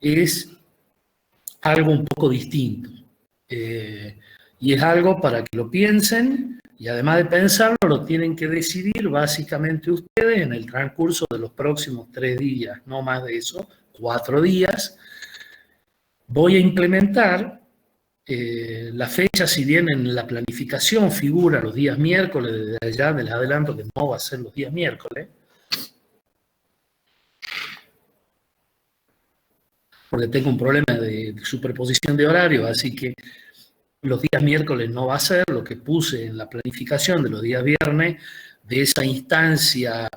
es algo un poco distinto. Y es algo para que lo piensen, y además de pensarlo, lo tienen que decidir básicamente ustedes en el transcurso de los próximos 3 días, no más de eso, 4 días. Voy a implementar la fecha, si bien en la planificación figura los días miércoles, desde allá les adelanto que no va a ser los días miércoles, porque tengo un problema de superposición de horario, así que los días miércoles no va a ser lo que puse en la planificación de los días viernes, de esa instancia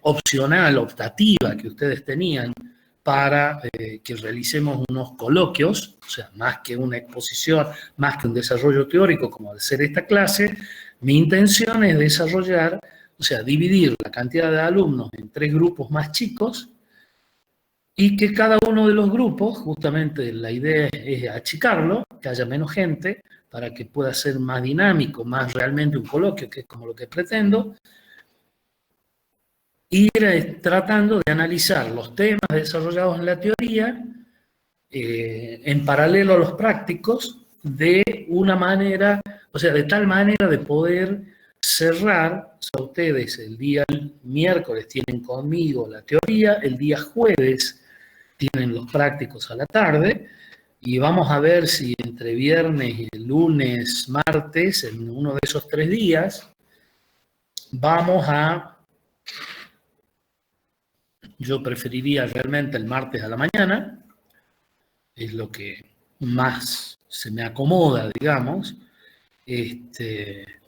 opcional, optativa que ustedes tenían para que realicemos unos coloquios, o sea, más que una exposición, más que un desarrollo teórico como al ser esta clase, mi intención es desarrollar, o sea, dividir la cantidad de alumnos en 3 grupos más chicos, y que cada uno de los grupos, justamente la idea es achicarlo, que haya menos gente, para que pueda ser más dinámico, más realmente un coloquio, que es como lo que pretendo, ir tratando de analizar los temas desarrollados en la teoría en paralelo a los prácticos, de una manera, o sea, de tal manera de poder cerrar, o sea, ustedes el día miércoles tienen conmigo la teoría, el día jueves tienen los prácticos a la tarde, y vamos a ver si entre viernes, lunes, martes, en uno de esos 3 días, vamos a, yo preferiría realmente el martes a la mañana, es lo que más se me acomoda, digamos,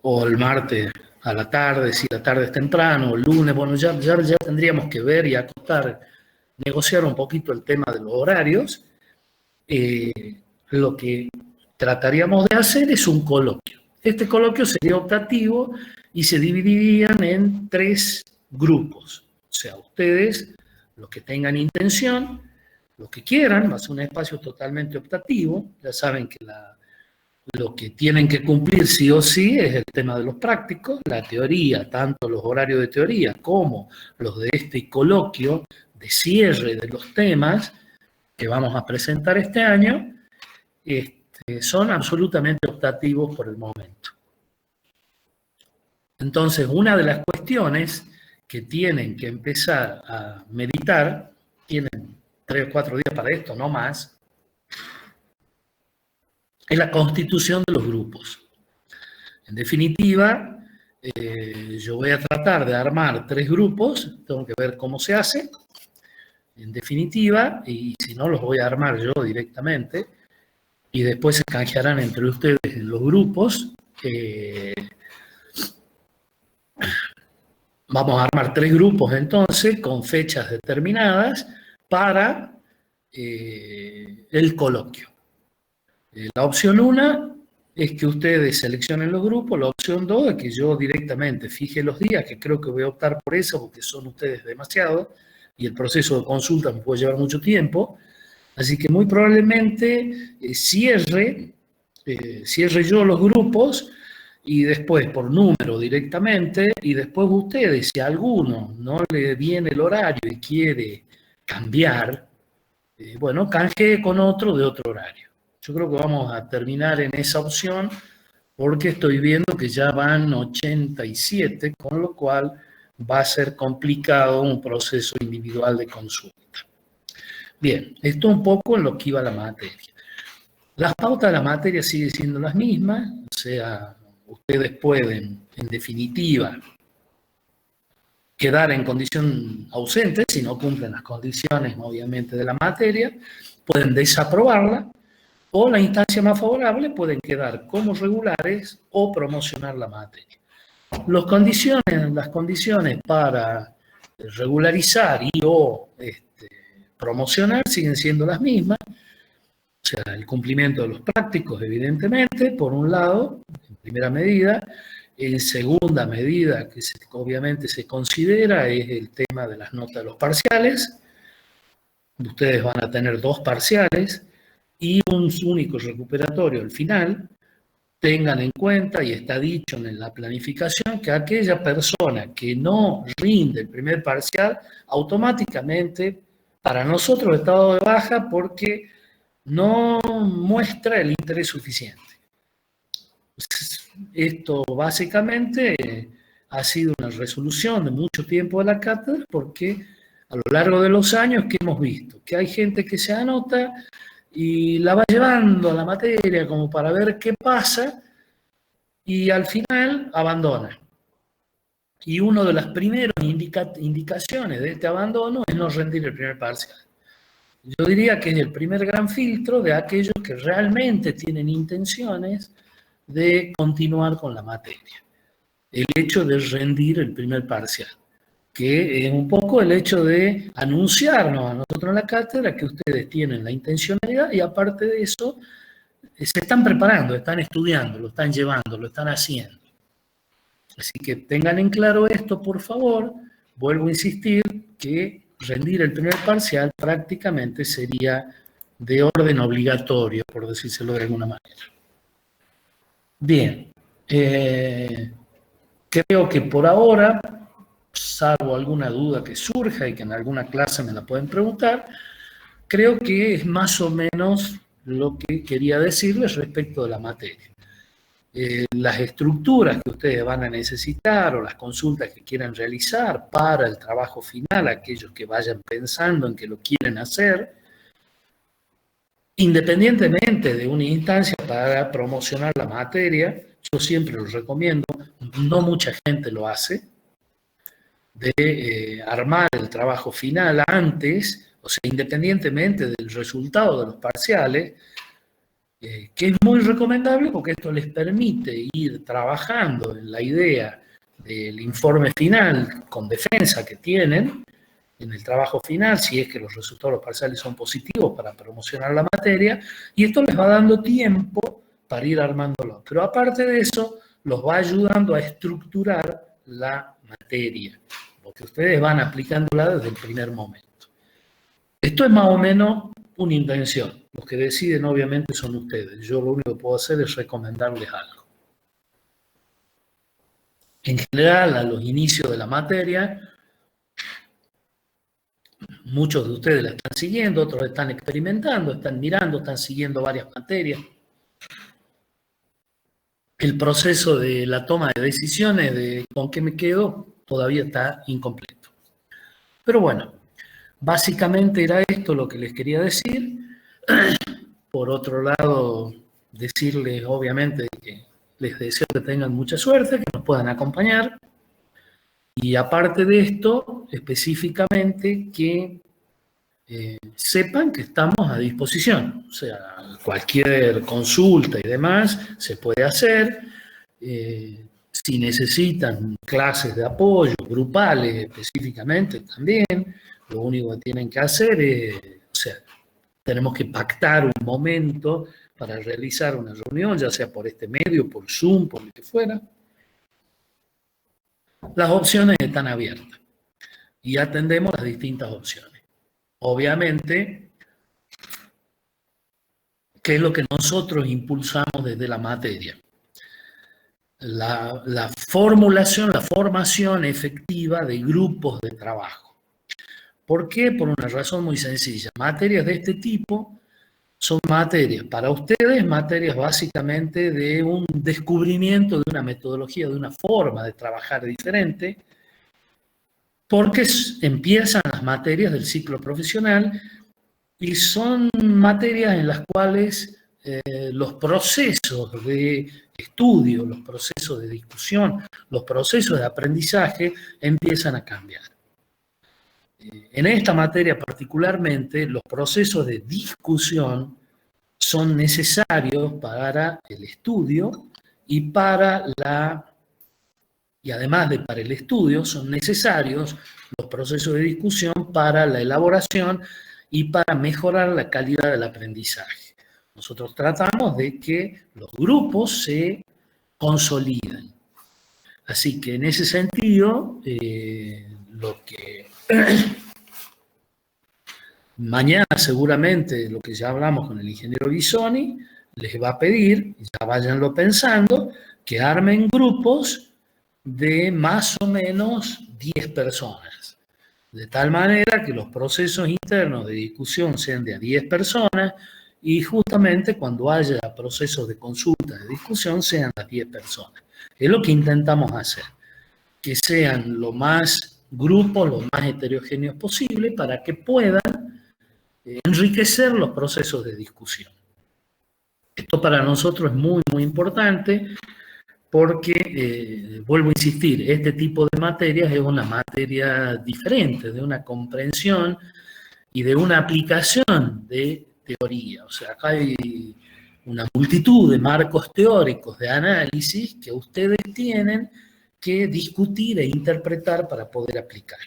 o el martes a la tarde, si la tarde es temprano, o el lunes, bueno, ya tendríamos que ver y acostar, negociar un poquito el tema de los horarios. Lo que trataríamos de hacer es un coloquio. Este coloquio sería optativo y se dividirían en 3 grupos. O sea, ustedes, los que tengan intención, los que quieran, va a ser un espacio totalmente optativo. Ya saben que lo que tienen que cumplir sí o sí es el tema de los prácticos, la teoría, tanto los horarios de teoría como los de este coloquio de cierre de los temas que vamos a presentar este año, son absolutamente optativos por el momento. Entonces, una de las cuestiones que tienen que empezar a meditar, tienen 3 o 4 días para esto, no más, es la constitución de los grupos. En definitiva, yo voy a tratar de armar 3 grupos, tengo que ver cómo se hace, en definitiva, y si no los voy a armar yo directamente, y después se canjearán entre ustedes en los grupos. Vamos a armar 3 grupos entonces, con fechas determinadas, para el coloquio. La opción 1 es que ustedes seleccionen los grupos, la opción 2 es que yo directamente fije los días, que creo que voy a optar por eso, porque son ustedes demasiado, y el proceso de consulta me puede llevar mucho tiempo, así que muy probablemente cierre yo los grupos, y después por número directamente, y después ustedes, si a alguno no le viene el horario y quiere cambiar, bueno, canjee con otro de otro horario. Yo creo que vamos a terminar en esa opción, porque estoy viendo que ya van 87, con lo cual va a ser complicado un proceso individual de consulta. Bien, esto un poco en lo que iba a la materia. Las pautas de la materia siguen siendo las mismas, o sea, ustedes pueden, en definitiva, quedar en condición ausente si no cumplen las condiciones, obviamente, de la materia, pueden desaprobarla, o la instancia más favorable pueden quedar como regulares o promocionar la materia. Las condiciones para regularizar y o promocionar siguen siendo las mismas, o sea, el cumplimiento de los prácticos, evidentemente, por un lado, en primera medida. En segunda medida, que obviamente se considera, es el tema de las notas de los parciales. Ustedes van a tener 2 parciales y un único recuperatorio al final. Tengan en cuenta, y está dicho en la planificación, que aquella persona que no rinde el primer parcial, automáticamente Para nosotros está dado de baja porque no muestra el interés suficiente. Esto básicamente ha sido una resolución de mucho tiempo de la cátedra porque a lo largo de los años que hemos visto que hay gente que se anota y la va llevando a la materia como para ver qué pasa y al final abandona. Y una de las primeras indicaciones de este abandono es no rendir el primer parcial. Yo diría que es el primer gran filtro de aquellos que realmente tienen intenciones de continuar con la materia. El hecho de rendir el primer parcial, que es un poco el hecho de anunciarnos a nosotros en la cátedra que ustedes tienen la intencionalidad y aparte de eso se están preparando, están estudiando, lo están llevando, lo están haciendo. Así que tengan en claro esto, por favor. Vuelvo a insistir que rendir el primer parcial prácticamente sería de orden obligatorio, por decírselo de alguna manera. Bien, creo que por ahora, salvo alguna duda que surja y que en alguna clase me la pueden preguntar, creo que es más o menos lo que quería decirles respecto de la materia. Las estructuras que ustedes van a necesitar o las consultas que quieran realizar para el trabajo final, aquellos que vayan pensando en que lo quieren hacer, independientemente de una instancia para promocionar la materia, yo siempre lo recomiendo, no mucha gente lo hace, de armar el trabajo final antes, o sea, independientemente del resultado de los parciales, que es muy recomendable porque esto les permite ir trabajando en la idea del informe final con defensa que tienen en el trabajo final, si es que los resultados de los parciales son positivos para promocionar la materia, y esto les va dando tiempo para ir armándolo. Pero aparte de eso, los va ayudando a estructurar la materia, porque ustedes van aplicándola desde el primer momento. Esto es más o menos una intención. Los que deciden obviamente son ustedes. Yo lo único que puedo hacer es recomendarles algo. En general, a los inicios de la materia, muchos de ustedes la están siguiendo, otros están experimentando, están mirando, están siguiendo varias materias. El proceso de la toma de decisiones de con qué me quedo todavía está incompleto. Pero bueno, básicamente era esto lo que les quería decir. Por otro lado, decirles obviamente que les deseo que tengan mucha suerte, que nos puedan acompañar. Y aparte de esto, específicamente que sepan que estamos a disposición. O sea, cualquier consulta y demás se puede hacer. Si necesitan clases de apoyo, grupales específicamente también, lo único que tienen que hacer es, o sea, tenemos que pactar un momento para realizar una reunión, ya sea por este medio, por Zoom, por lo que fuera. Las opciones están abiertas y atendemos las distintas opciones. Obviamente, ¿qué es lo que nosotros impulsamos desde la materia? La formulación, la formación efectiva de grupos de trabajo. ¿Por qué? Por una razón muy sencilla. Materias de este tipo son materias, para ustedes, materias básicamente de un descubrimiento de una metodología, de una forma de trabajar diferente, porque empiezan las materias del ciclo profesional y son materias en las cuales los procesos de estudio, los procesos de discusión, los procesos de aprendizaje empiezan a cambiar. En esta materia particularmente, los procesos de discusión son necesarios para el estudio y además de para el estudio, son necesarios los procesos de discusión para la elaboración y para mejorar la calidad del aprendizaje. Nosotros tratamos de que los grupos se consoliden. Así que en ese sentido, lo que mañana seguramente, lo que ya hablamos con el ingeniero Bisoni, les va a pedir, ya váyanlo pensando, que armen grupos de más o menos 10 personas. de tal manera que los procesos internos de discusión sean de a 10 personas y justamente cuando haya procesos de consulta, de discusión, sean las 10 personas. Es lo que intentamos hacer, que sean lo más grupos, lo más heterogéneos posible para que puedan enriquecer los procesos de discusión. Esto para nosotros es muy, muy importante porque, vuelvo a insistir, este tipo de materias es una materia diferente, de una comprensión y de una aplicación de teoría. O sea, acá hay una multitud de marcos teóricos de análisis que ustedes tienen que discutir e interpretar para poder aplicar.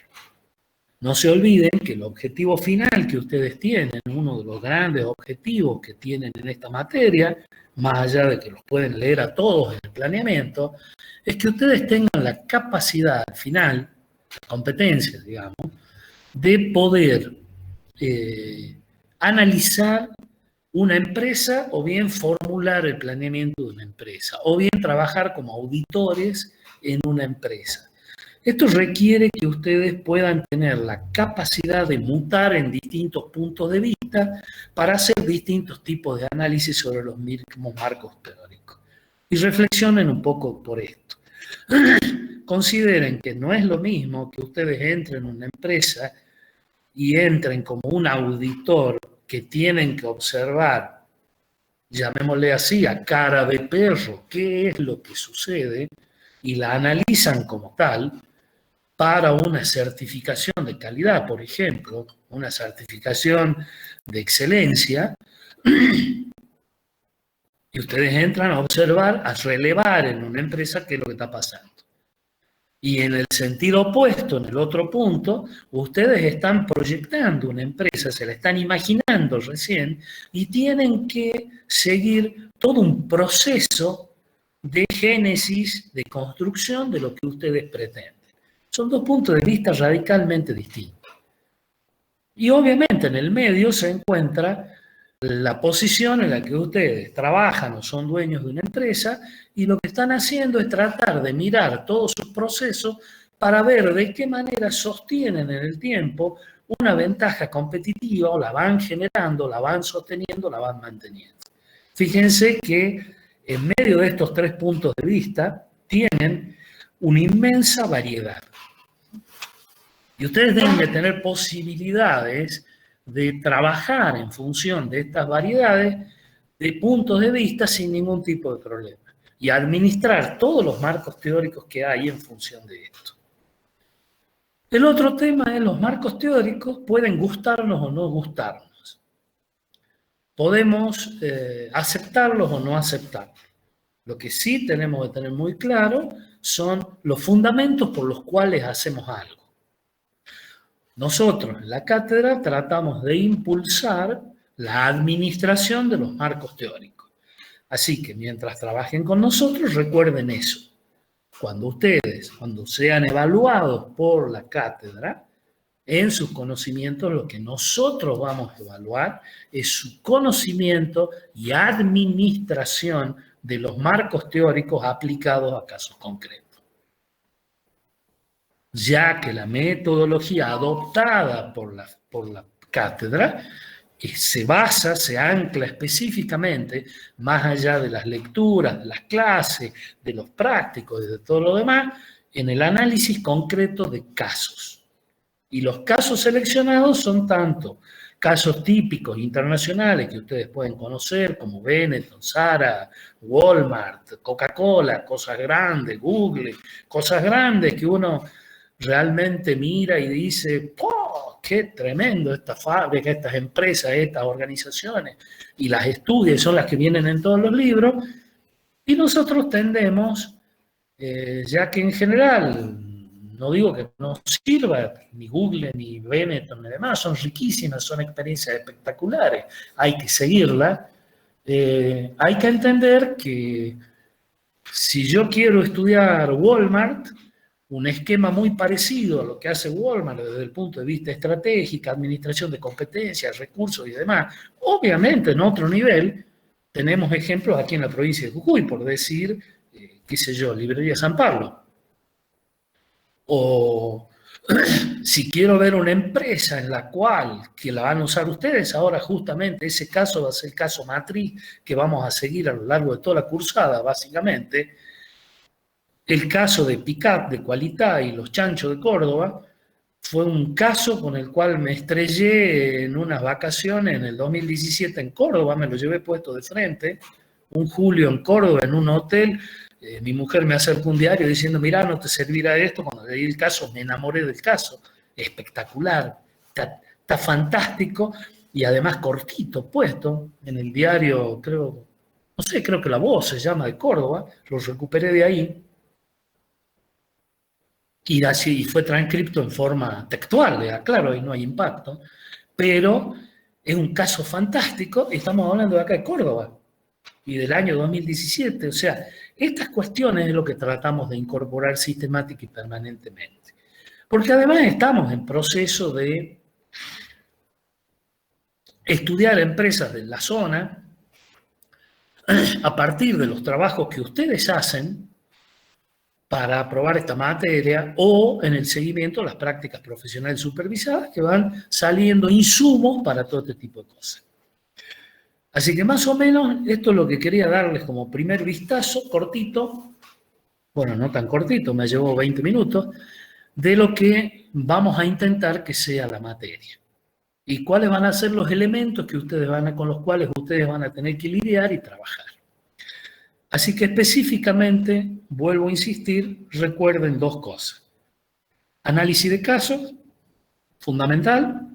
No se olviden que el objetivo final que ustedes tienen, uno de los grandes objetivos que tienen en esta materia, más allá de que los pueden leer a todos en el planeamiento, es que ustedes tengan la capacidad final, competencia, digamos, de poder analizar una empresa o bien formular el planeamiento de una empresa o bien trabajar como auditores en una empresa. Esto requiere que ustedes puedan tener la capacidad de mutar en distintos puntos de vista para hacer distintos tipos de análisis sobre los mismos marcos teóricos. Y reflexionen un poco por esto. Consideren que no es lo mismo que ustedes entren en una empresa y entren como un auditor que tienen que observar, llamémosle así, a cara de perro, qué es lo que sucede y la analizan como tal, para una certificación de calidad, por ejemplo, una certificación de excelencia, y ustedes entran a observar, a relevar en una empresa qué es lo que está pasando. Y en el sentido opuesto, en el otro punto, ustedes están proyectando una empresa, se la están imaginando recién, y tienen que seguir todo un proceso de génesis, de construcción de lo que ustedes pretenden. Son dos puntos de vista radicalmente distintos. Y obviamente en el medio se encuentra la posición en la que ustedes trabajan o son dueños de una empresa y lo que están haciendo es tratar de mirar todos sus procesos para ver de qué manera sostienen en el tiempo una ventaja competitiva o la van generando, la van sosteniendo, la van manteniendo. Fíjense que en medio de estos tres puntos de vista tienen una inmensa variedad. Y ustedes deben de tener posibilidades de trabajar en función de estas variedades de puntos de vista sin ningún tipo de problema. Y administrar todos los marcos teóricos que hay en función de esto. El otro tema es los marcos teóricos pueden gustarnos o no gustarnos. Podemos aceptarlos o no aceptarlos. Lo que sí tenemos que tener muy claro son los fundamentos por los cuales hacemos algo. Nosotros en la cátedra tratamos de impulsar la administración de los marcos teóricos. Así que mientras trabajen con nosotros, recuerden eso. Cuando sean evaluados por la cátedra, en sus conocimientos, lo que nosotros vamos a evaluar es su conocimiento y administración de los marcos teóricos aplicados a casos concretos. Ya que la metodología adoptada por la cátedra se ancla específicamente, más allá de las lecturas, de las clases, de los prácticos y de todo lo demás, en el análisis concreto de casos. Y los casos seleccionados son tanto casos típicos internacionales que ustedes pueden conocer, como Benetton, Zara, Walmart, Coca-Cola, cosas grandes, Google, cosas grandes que uno realmente mira y dice, ¡oh, qué tremendo esta fábrica, estas empresas, estas organizaciones! Y las estudia y son las que vienen en todos los libros. Y nosotros tendemos, ya que en general, no digo que no sirva, ni Google, ni Benetton, ni demás, son riquísimas, son experiencias espectaculares, hay que seguirlas. Hay que entender que si yo quiero estudiar Walmart, un esquema muy parecido a lo que hace Walmart desde el punto de vista estratégico, administración de competencias, recursos y demás, obviamente en otro nivel, tenemos ejemplos aquí en la provincia de Jujuy, por decir, qué sé yo, Librería San Pablo, o Si quiero ver una empresa en la cual, que la van a usar ustedes, ahora justamente ese caso va a ser el caso matriz que vamos a seguir a lo largo de toda la cursada, básicamente. El caso de Picat, de Qualità y los Chanchos de Córdoba fue un caso con el cual me estrellé en unas vacaciones en el 2017 en Córdoba, me lo llevé puesto de frente, un julio en Córdoba, en un hotel. Mi mujer me acercó un diario diciendo, mirá, no te servirá esto. Cuando leí el caso, me enamoré del caso. Espectacular, está fantástico y además cortito, puesto en el diario, creo, no sé, creo que La Voz se llama, de Córdoba, lo recuperé de ahí. Y así fue transcripto en forma textual, claro, ahí no hay impacto, pero es un caso fantástico y estamos hablando de acá de Córdoba y del año 2017. O sea, estas cuestiones es lo que tratamos de incorporar sistemática y permanentemente. Porque además estamos en proceso de estudiar empresas de la zona a partir de los trabajos que ustedes hacen para aprobar esta materia o en el seguimiento de las prácticas profesionales supervisadas que van saliendo insumos para todo este tipo de cosas. Así que más o menos esto es lo que quería darles como primer vistazo cortito, bueno, no tan cortito, me llevó 20 minutos, de lo que vamos a intentar que sea la materia. Y cuáles van a ser los elementos que con los cuales ustedes van a tener que lidiar y trabajar. Así que específicamente, vuelvo a insistir, recuerden dos cosas. Análisis de casos, fundamental,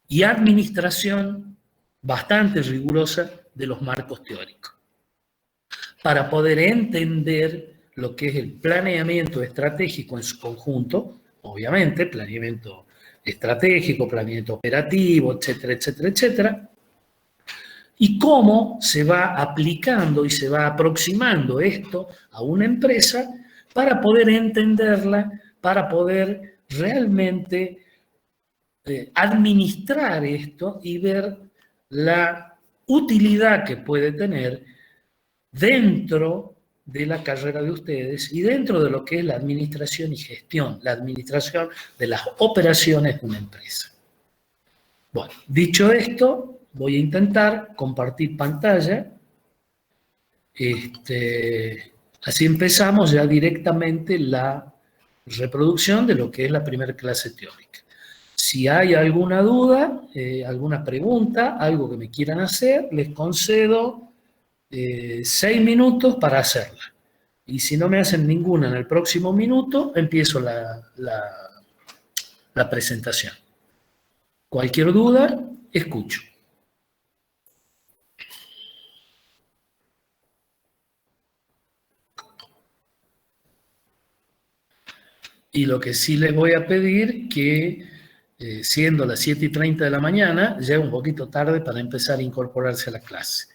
y administración bastante rigurosa de los marcos teóricos, para poder entender lo que es el planeamiento estratégico en su conjunto, obviamente, planeamiento estratégico, planeamiento operativo, etcétera, etcétera, etcétera, y cómo se va aplicando y se va aproximando esto a una empresa para poder entenderla, para poder realmente administrar esto y ver la utilidad que puede tener dentro de la carrera de ustedes y dentro de lo que es la administración y gestión, la administración de las operaciones de una empresa. Bueno, dicho esto, voy a intentar compartir pantalla. Así empezamos ya directamente la reproducción de lo que es la primera clase teórica. Si hay alguna duda, alguna pregunta, algo que me quieran hacer, les concedo 6 minutos para hacerla. Y si no me hacen ninguna en el próximo minuto, empiezo la presentación. Cualquier duda, escucho. Y lo que sí les voy a pedir que, siendo las 7:30 de la mañana, ya un poquito tarde para empezar a incorporarse a la clase.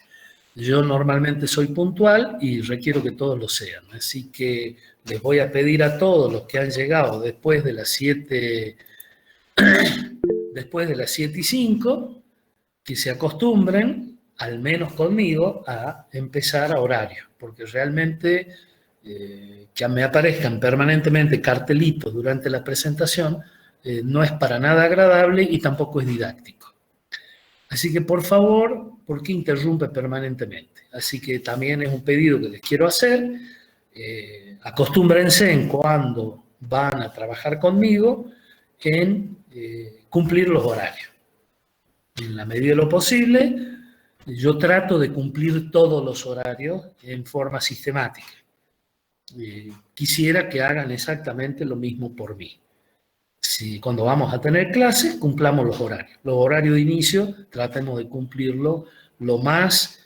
Yo normalmente soy puntual y requiero que todos lo sean. Así que les voy a pedir a todos los que han llegado después de las 7:05, que se acostumbren, al menos conmigo, a empezar a horario. Porque realmente que me aparezcan permanentemente cartelitos durante la presentación no es para nada agradable y tampoco es didáctico. Así que, por favor, ¿por qué interrumpe permanentemente? Así que también es un pedido que les quiero hacer. Acostúmbrense en cuando van a trabajar conmigo en cumplir los horarios. En la medida de lo posible, yo trato de cumplir todos los horarios en forma sistemática. Quisiera que hagan exactamente lo mismo por mí. Si cuando vamos a tener clases, cumplamos los horarios. Los horarios de inicio, tratemos de cumplirlo lo más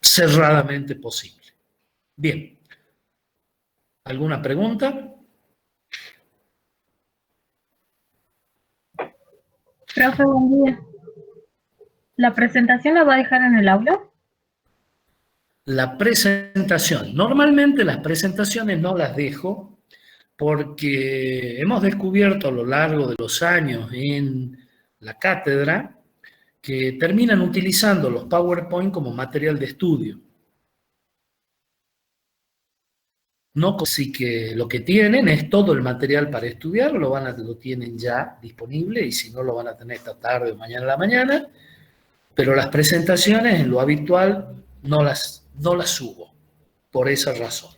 cerradamente posible. Bien. ¿Alguna pregunta? Profe, buen día. ¿La presentación la va a dejar en el aula? La presentación. Normalmente las presentaciones no las dejo porque hemos descubierto a lo largo de los años en la cátedra que terminan utilizando los PowerPoint como material de estudio. No, así que lo que tienen es todo el material para estudiar, lo tienen ya disponible y si no lo van a tener esta tarde o mañana a la mañana, pero las presentaciones en lo habitual no las subo por esa razón.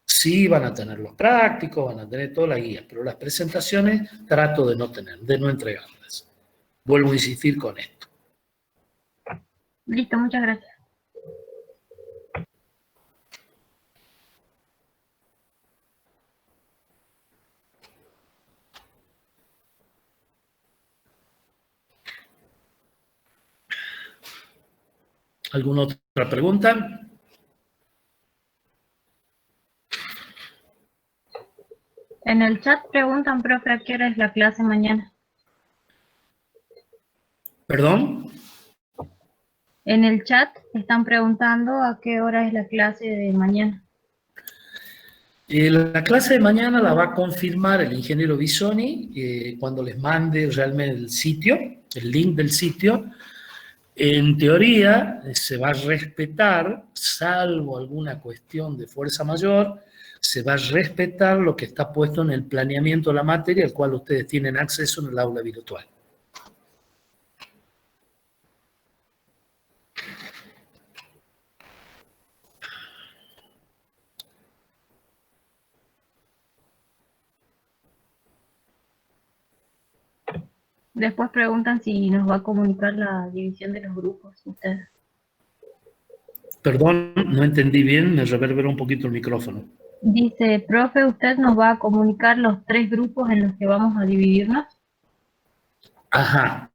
Sí van a tener los prácticos, van a tener toda la guía, pero las presentaciones trato de no tener, de no entregarlas. Vuelvo a insistir con esto. Listo, muchas gracias. ¿Alguna otra pregunta? En el chat preguntan, profe, ¿a qué hora es la clase mañana? ¿Perdón? En el chat están preguntando a qué hora es la clase de mañana. La clase de mañana la va a confirmar el ingeniero Bisoni cuando les mande realmente el sitio, el link del sitio. En teoría se va a respetar, salvo alguna cuestión de fuerza mayor, se va a respetar lo que está puesto en el planeamiento de la materia, al cual ustedes tienen acceso en el aula virtual. Después preguntan si nos va a comunicar la división de los grupos, usted. Perdón, no entendí bien, me reverberó un poquito el micrófono. Dice, profe, ¿usted nos va a comunicar los 3 grupos en los que vamos a dividirnos? Ajá.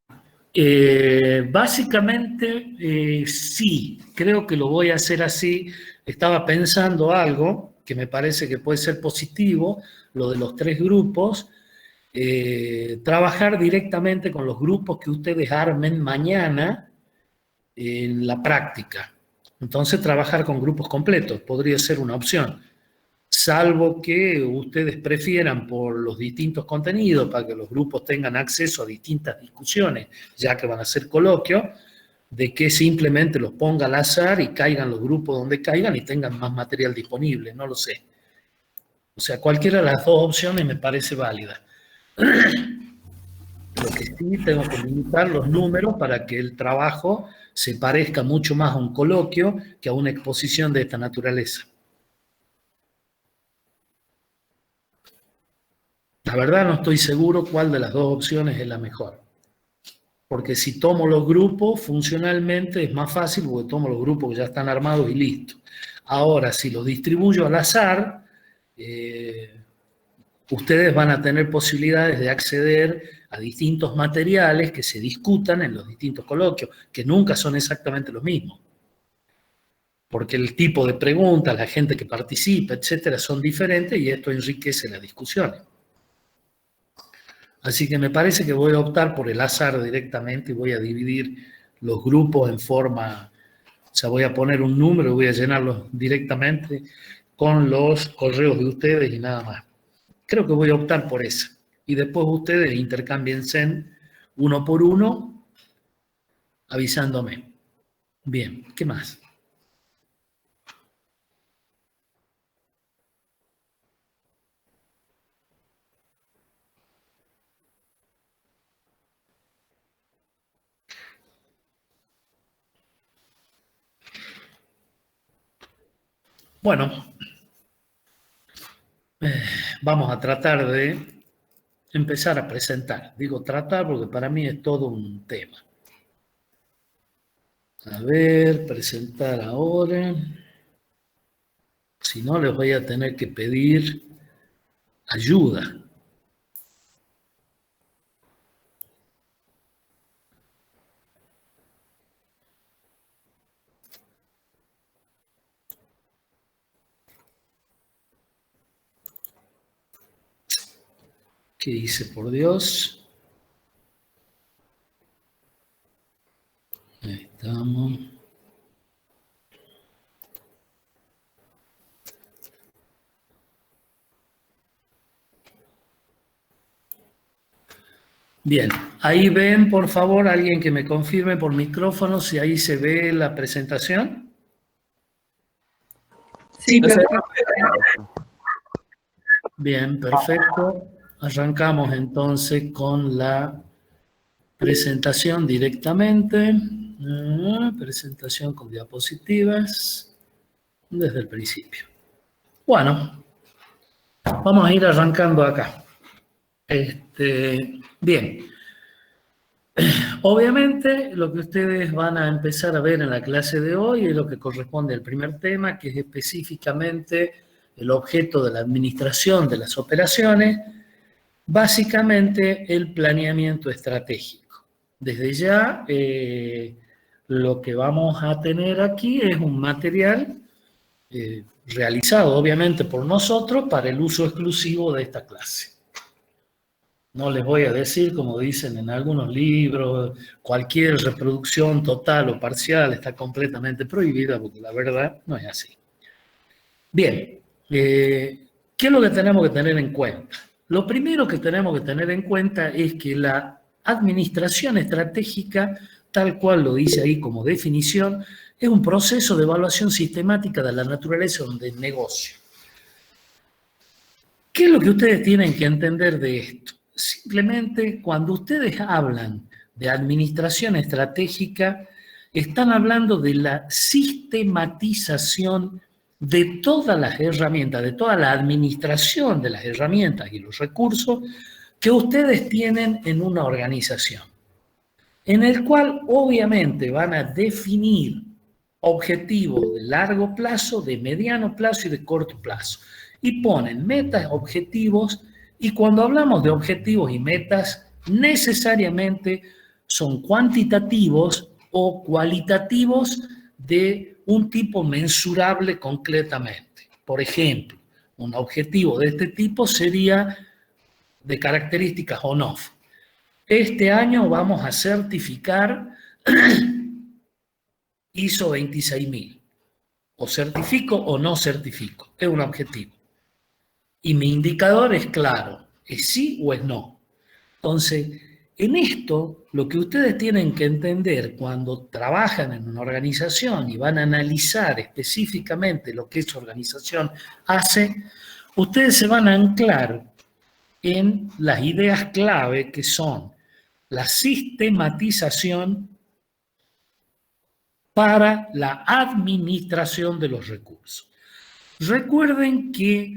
Básicamente, sí, creo que lo voy a hacer así. Estaba pensando algo que me parece que puede ser positivo, lo de los 3 grupos, trabajar directamente con los grupos que ustedes armen mañana en la práctica. Entonces, trabajar con grupos completos podría ser una opción, salvo que ustedes prefieran por los distintos contenidos, para que los grupos tengan acceso a distintas discusiones, ya que van a ser coloquios, de que simplemente los ponga al azar y caigan los grupos donde caigan y tengan más material disponible, no lo sé. O sea, cualquiera de las dos opciones me parece válida. Lo que sí tengo que limitar los números para que el trabajo se parezca mucho más a un coloquio que a una exposición de esta naturaleza. La verdad no estoy seguro cuál de las dos opciones es la mejor. Porque si tomo los grupos, funcionalmente es más fácil porque tomo los grupos que ya están armados y listos. Ahora, si los distribuyo al azar, ustedes van a tener posibilidades de acceder a distintos materiales que se discutan en los distintos coloquios, que nunca son exactamente los mismos. Porque el tipo de preguntas, la gente que participa, etcétera, son diferentes y esto enriquece las discusiones. Así que me parece que voy a optar por el azar directamente y voy a dividir los grupos en forma, o sea, voy a poner un número y voy a llenarlos directamente con los correos de ustedes y nada más. Creo que voy a optar por eso. Y después ustedes intercámbiense uno por uno avisándome. Bien, ¿qué más? Bueno, vamos a tratar de empezar a presentar. Digo tratar porque para mí es todo un tema. A ver, presentar ahora. Si no, les voy a tener que pedir ayuda. ¿Qué hice, por Dios? Ahí estamos. Bien, ahí ven, por favor, alguien que me confirme por micrófono si ahí se ve la presentación. Sí, profe. Bien, perfecto. Arrancamos entonces con la presentación directamente. Presentación con diapositivas desde el principio. Bueno, vamos a ir arrancando acá. Bien. Obviamente, lo que ustedes van a empezar a ver en la clase de hoy es lo que corresponde al primer tema, que es específicamente el objeto de la administración de las operaciones, básicamente el planeamiento estratégico. Desde ya, lo que vamos a tener aquí es un material realizado, obviamente, por nosotros para el uso exclusivo de esta clase. No les voy a decir, como dicen en algunos libros, cualquier reproducción total o parcial está completamente prohibida, porque la verdad no es así. Bien, ¿qué es lo que tenemos que tener en cuenta? Lo primero que tenemos que tener en cuenta es que la administración estratégica, tal cual lo dice ahí como definición, es un proceso de evaluación sistemática de la naturaleza del negocio. ¿Qué es lo que ustedes tienen que entender de esto? Simplemente cuando ustedes hablan de administración estratégica, están hablando de la sistematización de todas las herramientas, de toda la administración de las herramientas y los recursos que ustedes tienen en una organización, en el cual obviamente van a definir objetivos de largo plazo, de mediano plazo y de corto plazo. Y ponen metas, objetivos, y cuando hablamos de objetivos y metas, necesariamente son cuantitativos o cualitativos de un tipo mensurable concretamente. Por ejemplo, un objetivo de este tipo sería de características on-off. Este año vamos a certificar ISO 26000. O certifico o no certifico. Es un objetivo. Y mi indicador es claro, es sí o es no. Entonces, en esto, lo que ustedes tienen que entender cuando trabajan en una organización y van a analizar específicamente lo que esa organización hace, ustedes se van a anclar en las ideas clave que son la sistematización para la administración de los recursos. Recuerden que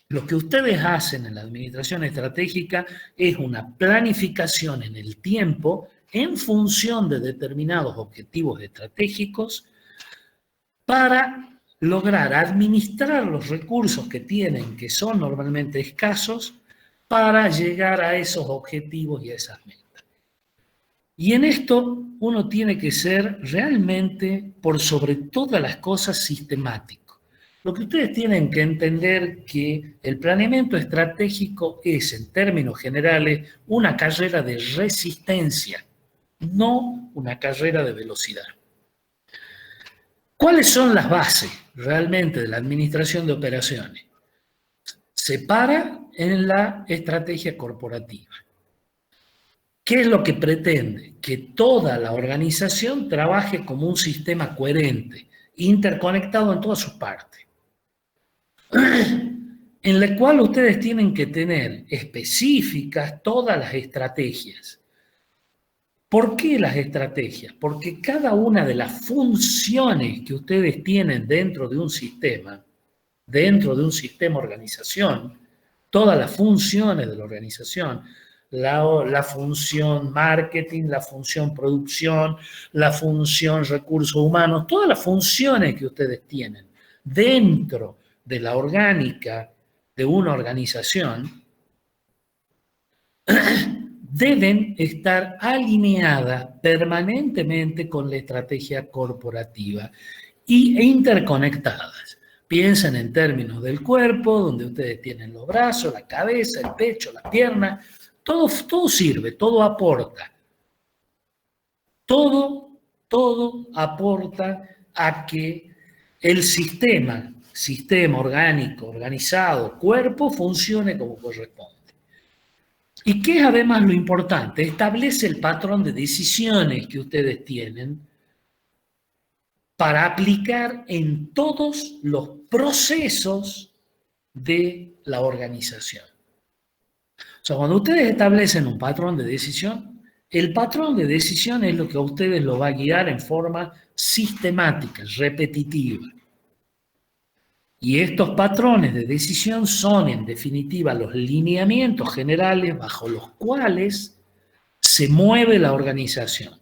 lo que ustedes hacen en la administración estratégica es una planificación en el tiempo en función de determinados objetivos estratégicos para lograr administrar los recursos que tienen, que son normalmente escasos, para llegar a esos objetivos y a esas metas. Y en esto uno tiene que ser realmente, por sobre todas las cosas, sistemático. Lo que ustedes tienen que entender que el planeamiento estratégico es, en términos generales, una carrera de resistencia, no una carrera de velocidad. ¿Cuáles son las bases realmente de la administración de operaciones? Se para en la estrategia corporativa. ¿Qué es lo que pretende? Que toda la organización trabaje como un sistema coherente, interconectado en todas sus partes, en la cual ustedes tienen que tener específicas todas las estrategias. ¿Por qué las estrategias? Porque cada una de las funciones que ustedes tienen dentro de un sistema organización, todas las funciones de la organización, la función marketing, la función producción, la función recursos humanos, todas las funciones que ustedes tienen dentro de la orgánica de una organización deben estar alineadas permanentemente con la estrategia corporativa e interconectadas. Piensen en términos del cuerpo, donde ustedes tienen los brazos, la cabeza, el pecho, la pierna. Todo sirve, todo aporta. Todo aporta a que el sistema orgánico, organizado, cuerpo, funcione como corresponde. ¿Y qué es además lo importante? Establece el patrón de decisiones que ustedes tienen para aplicar en todos los procesos de la organización. O sea, cuando ustedes establecen un patrón de decisión, el patrón de decisión es lo que a ustedes lo va a guiar en forma sistemática, repetitiva. Y estos patrones de decisión son, en definitiva, los lineamientos generales bajo los cuales se mueve la organización.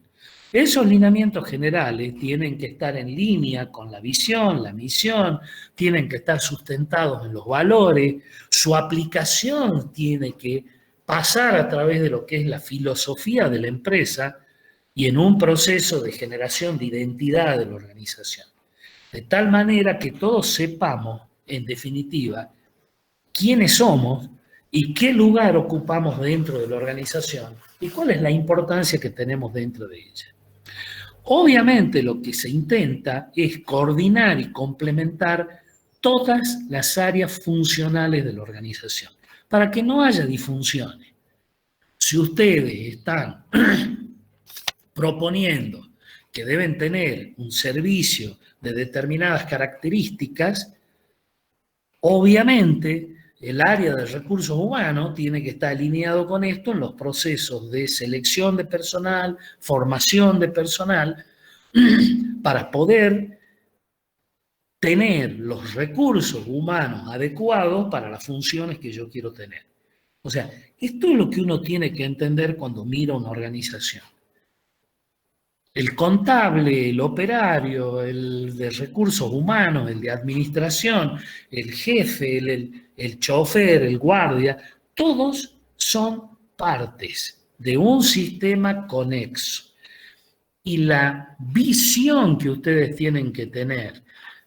Esos lineamientos generales tienen que estar en línea con la visión, la misión, tienen que estar sustentados en los valores, su aplicación tiene que pasar a través de lo que es la filosofía de la empresa y en un proceso de generación de identidad de la organización. De tal manera que todos sepamos, en definitiva, quiénes somos y qué lugar ocupamos dentro de la organización y cuál es la importancia que tenemos dentro de ella. Obviamente lo que se intenta es coordinar y complementar todas las áreas funcionales de la organización para que no haya disfunciones. Si ustedes están proponiendo que deben tener un servicio de determinadas características, obviamente el área de recursos humanos tiene que estar alineado con esto en los procesos de selección de personal, formación de personal, para poder tener los recursos humanos adecuados para las funciones que yo quiero tener. O sea, esto es lo que uno tiene que entender cuando mira una organización. El contable, el operario, el de recursos humanos, el de administración, el jefe, el chofer, el guardia, todos son partes de un sistema conexo. Y la visión que ustedes tienen que tener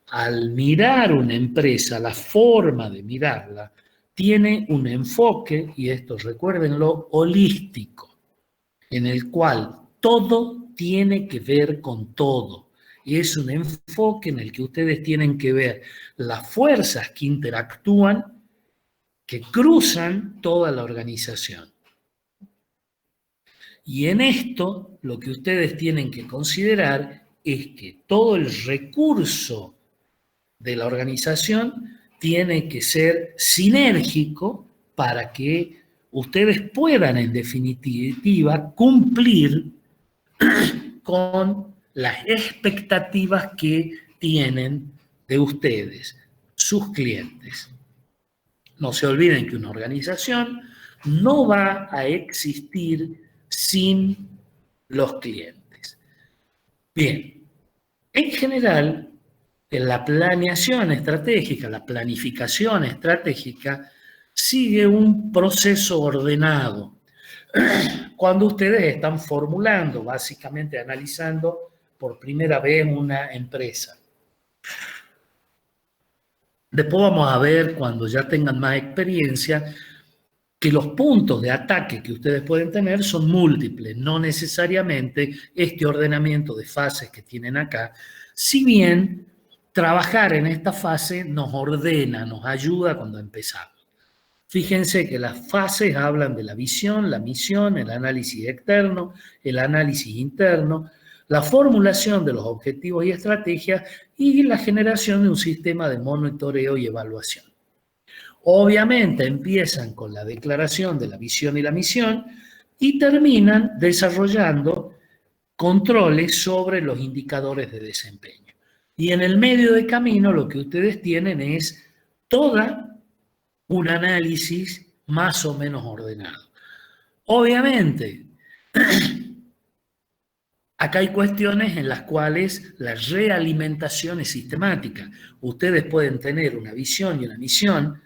al mirar una empresa, la forma de mirarla, tiene un enfoque, y esto recuérdenlo, holístico, en el cual todo tiene que ver con todo. Es un enfoque en el que ustedes tienen que ver las fuerzas que interactúan, que cruzan toda la organización. Y en esto lo que ustedes tienen que considerar es que todo el recurso de la organización tiene que ser sinérgico para que ustedes puedan, en definitiva, cumplir con las expectativas que tienen de ustedes, sus clientes. No se olviden que una organización no va a existir sin los clientes. Bien, en general, en la planeación estratégica, la planificación estratégica, sigue un proceso ordenado. Cuando ustedes están formulando, básicamente analizando por primera vez una empresa. Después vamos a ver, cuando ya tengan más experiencia, que los puntos de ataque que ustedes pueden tener son múltiples, no necesariamente este ordenamiento de fases que tienen acá, si bien trabajar en esta fase nos ordena, nos ayuda cuando empezamos. Fíjense que las fases hablan de la visión, la misión, el análisis externo, el análisis interno, la formulación de los objetivos y estrategias y la generación de un sistema de monitoreo y evaluación. Obviamente empiezan con la declaración de la visión y la misión y terminan desarrollando controles sobre los indicadores de desempeño. Y en el medio de camino lo que ustedes tienen es toda un análisis más o menos ordenado. Obviamente, acá hay cuestiones en las cuales la realimentación es sistemática. Ustedes pueden tener una visión y una misión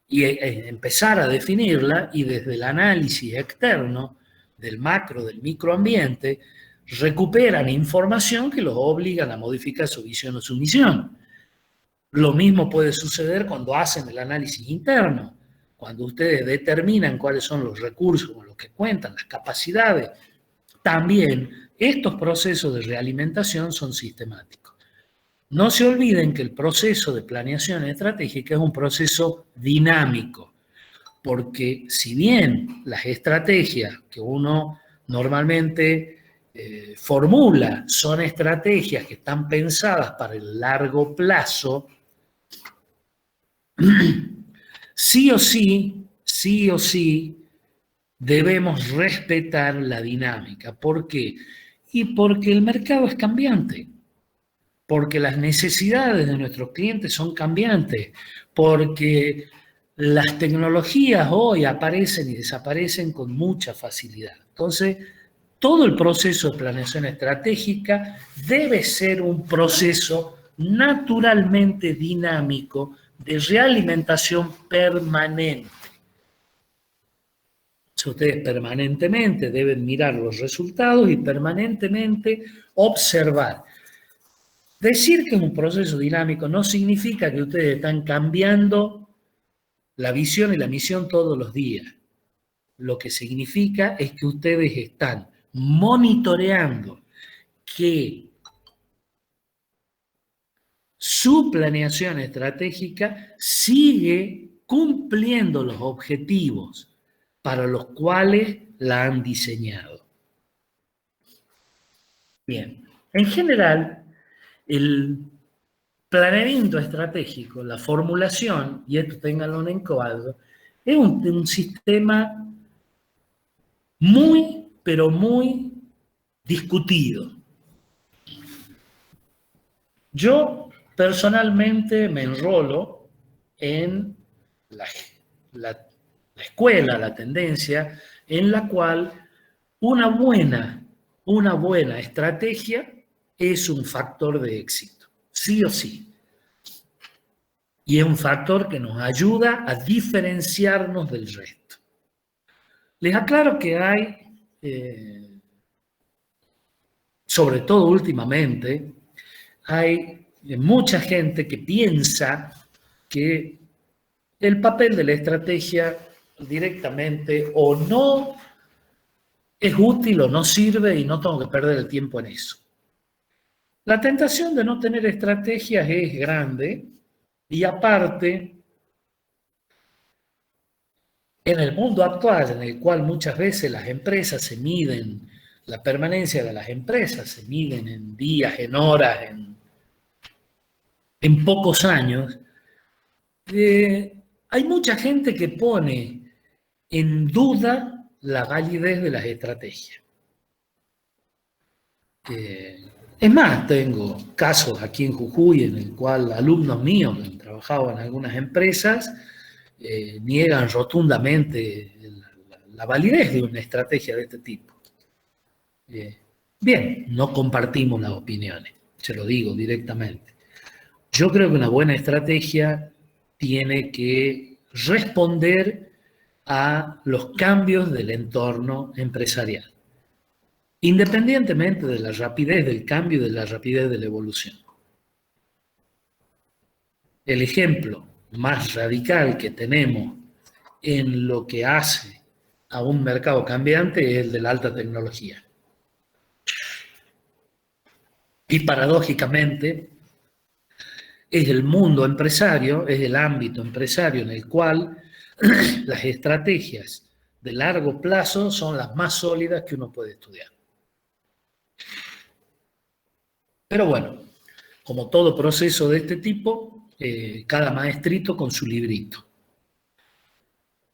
y empezar a definirla y desde el análisis externo del macro, del microambiente, recuperan información que los obligan a modificar su visión o su misión. Lo mismo puede suceder cuando hacen el análisis interno, cuando ustedes determinan cuáles son los recursos con los que cuentan, las capacidades. También estos procesos de realimentación son sistemáticos. No se olviden que el proceso de planeación estratégica es un proceso dinámico, porque si bien las estrategias que uno normalmente formula son estrategias que están pensadas para el largo plazo, sí o sí, debemos respetar la dinámica. ¿Por qué? Y porque el mercado es cambiante, porque las necesidades de nuestros clientes son cambiantes, porque las tecnologías hoy aparecen y desaparecen con mucha facilidad. Entonces, todo el proceso de planeación estratégica debe ser un proceso naturalmente dinámico de realimentación permanente. Ustedes permanentemente deben mirar los resultados y permanentemente observar. Decir que es un proceso dinámico no significa que ustedes están cambiando la visión y la misión todos los días. Lo que significa es que ustedes están monitoreando que su planeación estratégica sigue cumpliendo los objetivos para los cuales la han diseñado. Bien, en general, el planeamiento estratégico, la formulación, y esto ténganlo en cuadro, es un sistema muy, pero muy discutido. Yo personalmente me enrolo en la escuela, la tendencia, en la cual una buena estrategia es un factor de éxito, sí o sí. Y es un factor que nos ayuda a diferenciarnos del resto. Les aclaro que hay, sobre todo últimamente, hay mucha gente que piensa que el papel de la estrategia directamente o no es útil o no sirve y no tengo que perder el tiempo en eso. La tentación de no tener estrategias es grande y aparte, en el mundo actual en el cual muchas veces las empresas se miden, la permanencia de las empresas se miden en días, en horas, en pocos años, hay mucha gente que pone en duda la validez de las estrategias. Es más, tengo casos aquí en Jujuy en el cual alumnos míos que han trabajado en algunas empresas niegan rotundamente la validez de una estrategia de este tipo. Bien, no compartimos las opiniones, se lo digo directamente. Yo creo que una buena estrategia tiene que responder a los cambios del entorno empresarial, independientemente de la rapidez del cambio y de la rapidez de la evolución. El ejemplo más radical que tenemos en lo que hace a un mercado cambiante es el de la alta tecnología. Y paradójicamente, es el mundo empresario, es el ámbito empresario en el cual las estrategias de largo plazo son las más sólidas que uno puede estudiar. Pero bueno, como todo proceso de este tipo, cada maestrito con su librito.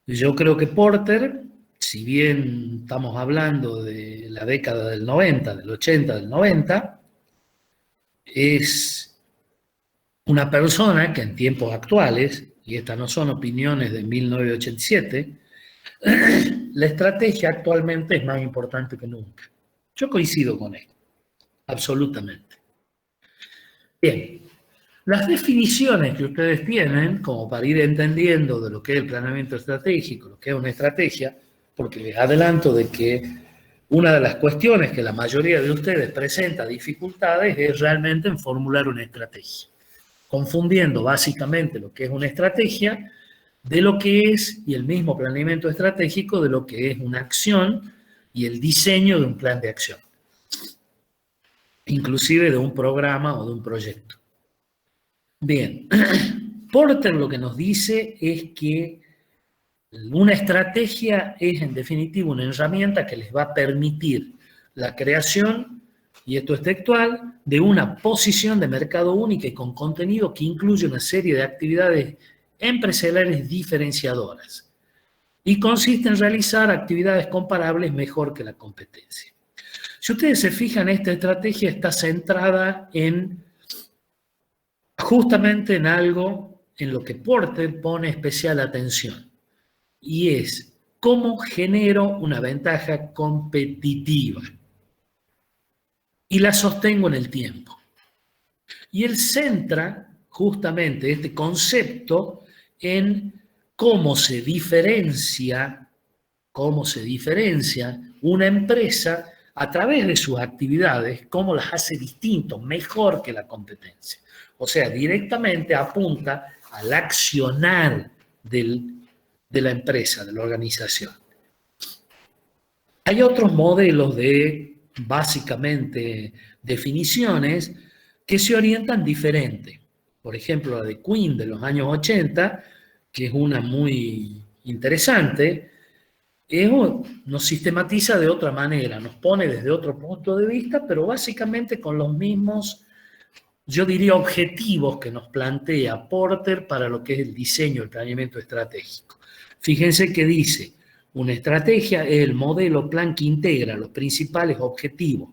Yo creo que Porter, si bien estamos hablando de la década del 90, del 80, del 90, es una persona que en tiempos actuales, y estas no son opiniones de 1987, la estrategia actualmente es más importante que nunca. Yo coincido con él, absolutamente. Bien, las definiciones que ustedes tienen, como para ir entendiendo de lo que es el planeamiento estratégico, lo que es una estrategia, porque les adelanto de que una de las cuestiones que la mayoría de ustedes presenta dificultades es realmente en formular una estrategia, confundiendo básicamente lo que es una estrategia de lo que es, y el mismo planeamiento estratégico, de lo que es una acción y el diseño de un plan de acción, inclusive de un programa o de un proyecto. Bien, Porter lo que nos dice es que una estrategia es en definitiva una herramienta que les va a permitir la creación, y esto es textual, de una posición de mercado única y con contenido que incluye una serie de actividades empresariales diferenciadoras y consiste en realizar actividades comparables mejor que la competencia. Si ustedes se fijan, esta estrategia está centrada justamente en algo en lo que Porter pone especial atención, y es cómo genero una ventaja competitiva y la sostengo en el tiempo. Y él centra justamente este concepto en cómo se diferencia una empresa a través de sus actividades, cómo las hace distintos, mejor que la competencia. O sea, directamente apunta al accionar de la empresa, de la organización. Hay otros modelos de, básicamente, definiciones que se orientan diferente. Por ejemplo, la de Quinn de los años 80, que es una muy interesante, nos sistematiza de otra manera, nos pone desde otro punto de vista, pero básicamente con los mismos, yo diría, objetivos que nos plantea Porter para lo que es el diseño, el planeamiento estratégico. Fíjense que dice, una estrategia es el modelo plan que integra los principales objetivos,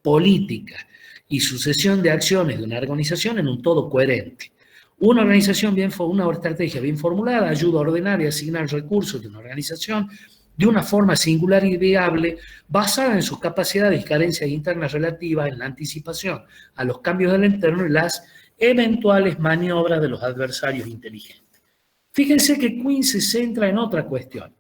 políticas y sucesión de acciones de una organización en un todo coherente. Una estrategia bien formulada ayuda a ordenar y asignar recursos de una organización de una forma singular y viable, basada en sus capacidades y carencias internas relativas en la anticipación a los cambios del entorno y las eventuales maniobras de los adversarios inteligentes. Fíjense que Quinn se centra en otra cuestión.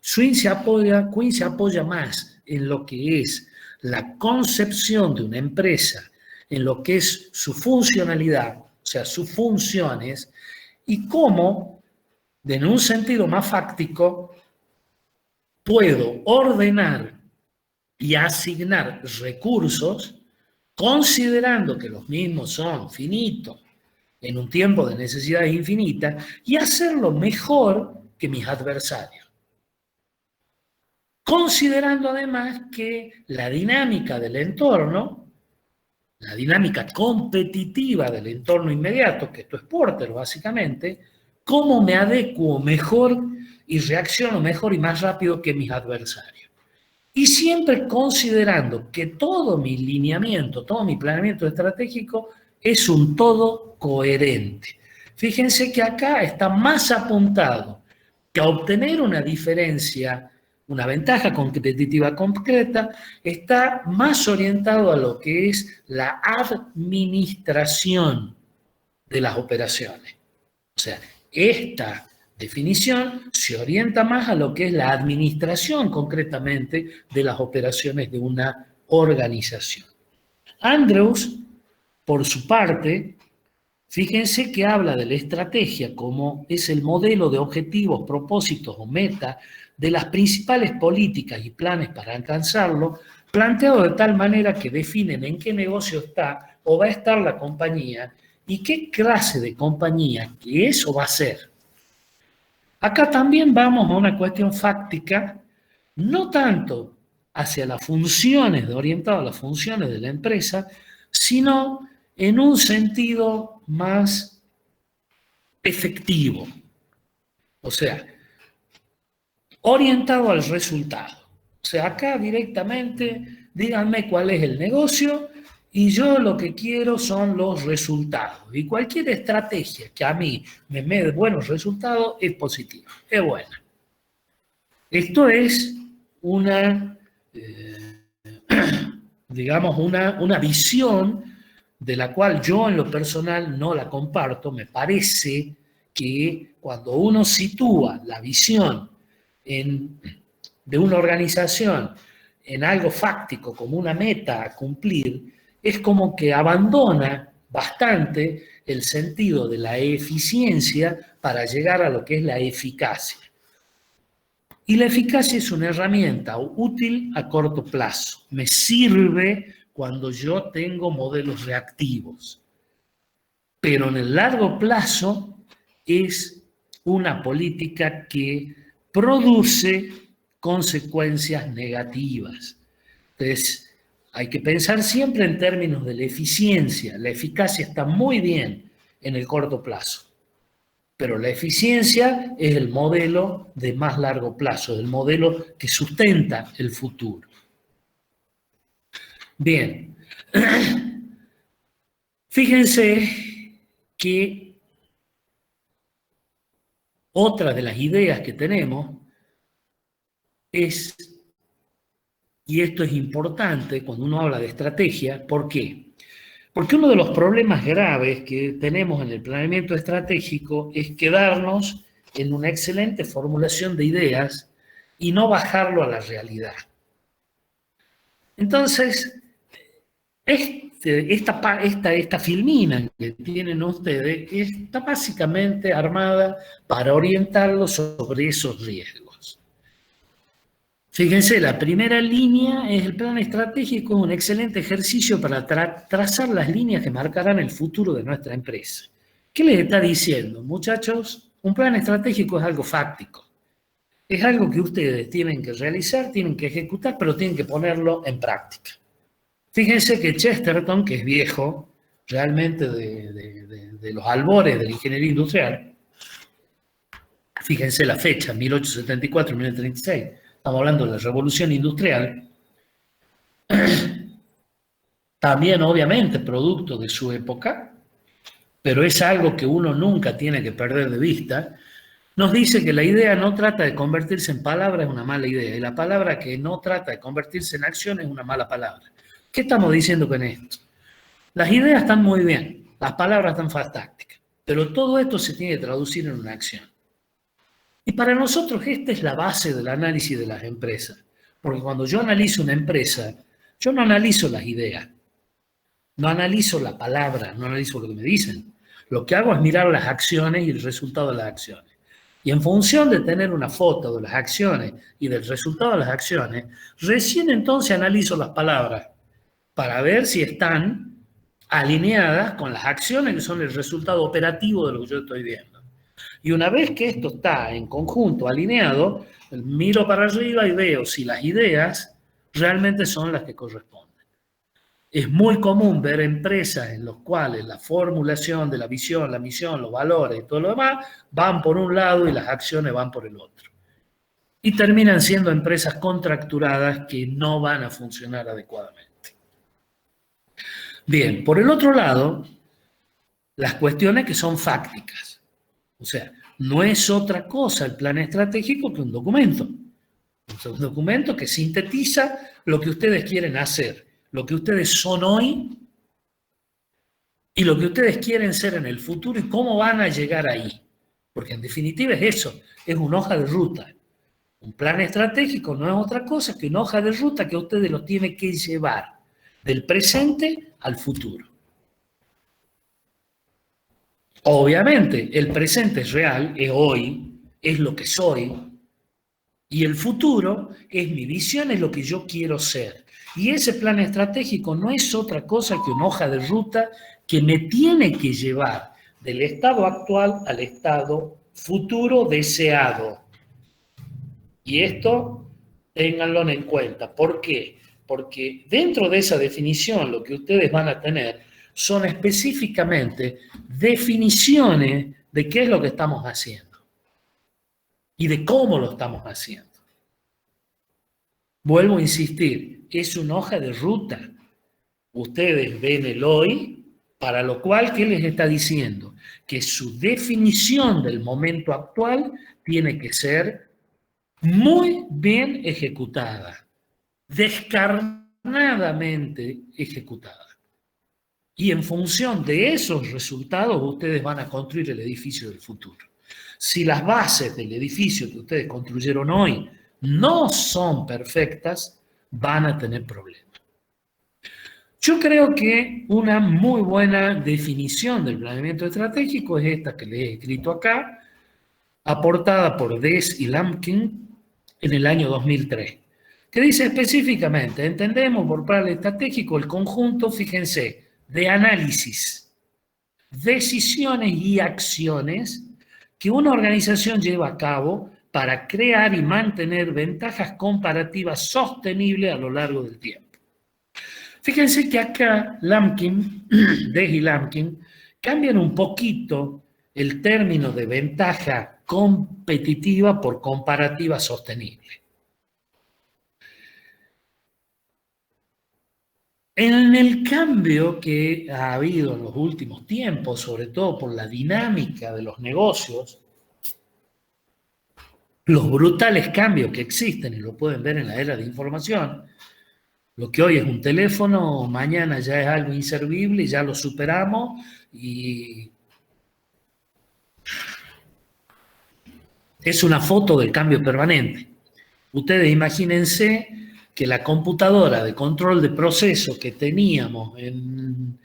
Quinn se apoya más en lo que es la concepción de una empresa, en lo que es su funcionalidad, o sea, sus funciones, y cómo, en un sentido más fáctico, puedo ordenar y asignar recursos considerando que los mismos son finitos en un tiempo de necesidades infinitas y hacerlo mejor que mis adversarios. Considerando además que la dinámica del entorno, la dinámica competitiva del entorno inmediato, que esto es Porter básicamente, cómo me adecuo mejor y reacciono mejor y más rápido que mis adversarios. Y siempre considerando que todo mi lineamiento, todo mi planeamiento estratégico es un todo coherente. Fíjense que acá está más apuntado que a obtener una diferencia, una ventaja competitiva concreta, está más orientado a lo que es la administración de las operaciones. O sea, esta definición se orienta más a lo que es la administración concretamente de las operaciones de una organización. Andrews, por su parte, fíjense que habla de la estrategia como es el modelo de objetivos, propósitos o metas de las principales políticas y planes para alcanzarlo, planteado de tal manera que definen en qué negocio está o va a estar la compañía y qué clase de compañía que es o va a ser. Acá también vamos a una cuestión fáctica, no tanto hacia las funciones, orientado a las funciones de la empresa, sino en un sentido más efectivo. O sea, orientado al resultado. O sea, acá directamente díganme cuál es el negocio y yo lo que quiero son los resultados. Y cualquier estrategia que a mí me dé buenos resultados es positiva, es buena. Esto es una, digamos, una visión de la cual yo en lo personal no la comparto. Me parece que cuando uno sitúa la visión de una organización en algo fáctico, como una meta a cumplir, es como que abandona bastante el sentido de la eficiencia para llegar a lo que es la eficacia. Y la eficacia es una herramienta útil a corto plazo. Me sirve cuando yo tengo modelos reactivos. Pero en el largo plazo es una política que produce consecuencias negativas. Entonces, hay que pensar siempre en términos de la eficiencia. La eficacia está muy bien en el corto plazo. Pero la eficiencia es el modelo de más largo plazo, el modelo que sustenta el futuro. Bien, fíjense que otra de las ideas que tenemos es, y esto es importante cuando uno habla de estrategia, ¿por qué? Porque uno de los problemas graves que tenemos en el planeamiento estratégico es quedarnos en una excelente formulación de ideas y no bajarlo a la realidad. Entonces, esta filmina que tienen ustedes está básicamente armada para orientarlos sobre esos riesgos. Fíjense, la primera línea es el plan estratégico, un excelente ejercicio para trazar las líneas que marcarán el futuro de nuestra empresa. ¿Qué les está diciendo, muchachos? Un plan estratégico es algo fáctico. Es algo que ustedes tienen que realizar, tienen que ejecutar, pero tienen que ponerlo en práctica. Fíjense que Chesterton, que es viejo, realmente de los albores de la ingeniería industrial, fíjense la fecha, 1874-1936, estamos hablando de la revolución industrial, también obviamente producto de su época, pero es algo que uno nunca tiene que perder de vista, nos dice que la idea no trata de convertirse en palabra, es una mala idea, y la palabra que no trata de convertirse en acción es una mala palabra. ¿Qué estamos diciendo con esto? Las ideas están muy bien, las palabras están fantásticas, pero todo esto se tiene que traducir en una acción. Y para nosotros esta es la base del análisis de las empresas, porque cuando yo analizo una empresa, yo no analizo las ideas, no analizo la palabra, no analizo lo que me dicen. Lo que hago es mirar las acciones y el resultado de las acciones. Y en función de tener una foto de las acciones y del resultado de las acciones, recién entonces analizo las palabras para ver si están alineadas con las acciones que son el resultado operativo de lo que yo estoy viendo. Y una vez que esto está en conjunto, alineado, miro para arriba y veo si las ideas realmente son las que corresponden. Es muy común ver empresas en las cuales la formulación de la visión, la misión, los valores y todo lo demás van por un lado y las acciones van por el otro. Y terminan siendo empresas contracturadas que no van a funcionar adecuadamente. Bien, por el otro lado, las cuestiones que son fácticas. O sea, no es otra cosa el plan estratégico que un documento. Es un documento que sintetiza lo que ustedes quieren hacer, lo que ustedes son hoy y lo que ustedes quieren ser en el futuro y cómo van a llegar ahí. Porque en definitiva es eso, es una hoja de ruta. Un plan estratégico no es otra cosa que una hoja de ruta que ustedes lo tienen que llevar del presente al futuro. Obviamente, el presente es real, es hoy, es lo que soy, y el futuro es mi visión, es lo que yo quiero ser. Y ese plan estratégico no es otra cosa que una hoja de ruta que me tiene que llevar del estado actual al estado futuro deseado. Y esto, ténganlo en cuenta. ¿Por qué? Porque dentro de esa definición lo que ustedes van a tener son específicamente definiciones de qué es lo que estamos haciendo y de cómo lo estamos haciendo. Vuelvo a insistir, es una hoja de ruta. Ustedes ven el hoy, para lo cual, ¿qué les está diciendo? Que su definición del momento actual tiene que ser muy bien ejecutada, descarnadamente ejecutada. Y en función de esos resultados, ustedes van a construir el edificio del futuro. Si las bases del edificio que ustedes construyeron hoy no son perfectas, van a tener problemas. Yo creo que una muy buena definición del planeamiento estratégico es esta que les he escrito acá, aportada por Dess y Lampkin en el año 2003, que dice específicamente, entendemos por plan estratégico el conjunto, fíjense, de análisis, decisiones y acciones que una organización lleva a cabo para crear y mantener ventajas comparativas sostenibles a lo largo del tiempo. Fíjense que acá Lampkin, Dess y Lampkin, cambian un poquito el término de ventaja competitiva por comparativa sostenible. En el cambio que ha habido en los últimos tiempos, sobre todo por la dinámica de los negocios, los brutales cambios que existen, y lo pueden ver en la era de información, lo que hoy es un teléfono, mañana ya es algo inservible, ya lo superamos y es una foto del cambio permanente. Ustedes imagínense que la computadora de control de proceso que teníamos en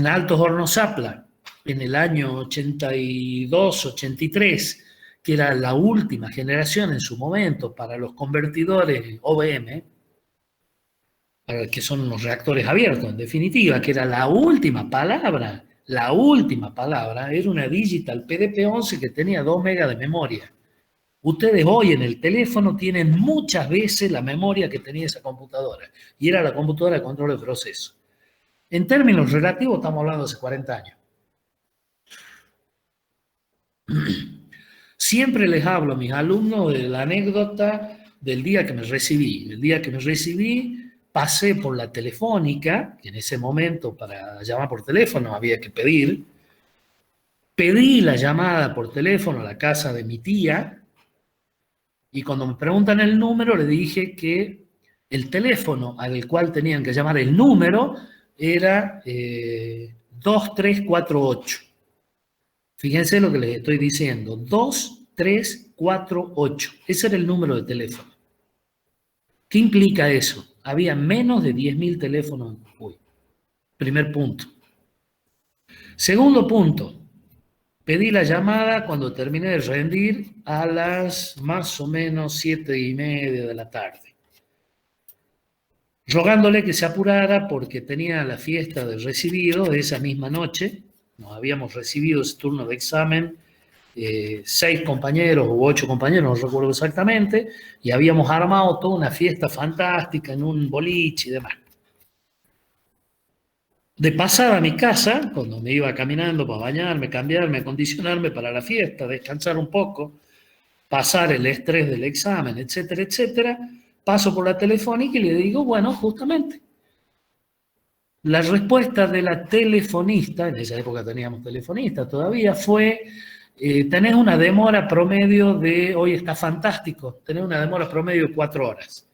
Altos Hornos Zapla en el año 82, 83, que era la última generación en su momento para los convertidores OBM, que son los reactores abiertos, en definitiva, que era la última palabra, era una Digital PDP-11 que tenía 2 megas de memoria. Ustedes hoy en el teléfono tienen muchas veces la memoria que tenía esa computadora, y era la computadora de control de proceso. En términos relativos estamos hablando de hace 40 años. Siempre les hablo a mis alumnos de la anécdota del día que me recibí. El día que me recibí pasé por la telefónica, que en ese momento para llamar por teléfono había que pedir. Pedí la llamada por teléfono a la casa de mi tía, y cuando me preguntan el número le dije que el teléfono al cual tenían que llamar, el número era 2348. Fíjense lo que les estoy diciendo, 2348. Ese era el número de teléfono. ¿Qué implica eso? Había menos de 10.000 teléfonos en Jujuy. Primer punto. Segundo punto, pedí la llamada cuando terminé de rendir a las más o menos 7:30 de la tarde, rogándole que se apurara porque tenía la fiesta del recibido de esa misma noche. Nos habíamos recibido ese turno de examen, 6 compañeros u 8 compañeros, no recuerdo exactamente, y habíamos armado toda una fiesta fantástica en un boliche y demás. De pasada a mi casa, cuando me iba caminando para bañarme, cambiarme, acondicionarme para la fiesta, descansar un poco, pasar el estrés del examen, etcétera, etcétera, paso por la telefónica y le digo, bueno, justamente, la respuesta de la telefonista, en esa época teníamos telefonista todavía, fue, tenés una demora promedio de, hoy está fantástico, tenés una demora promedio de 4 horas.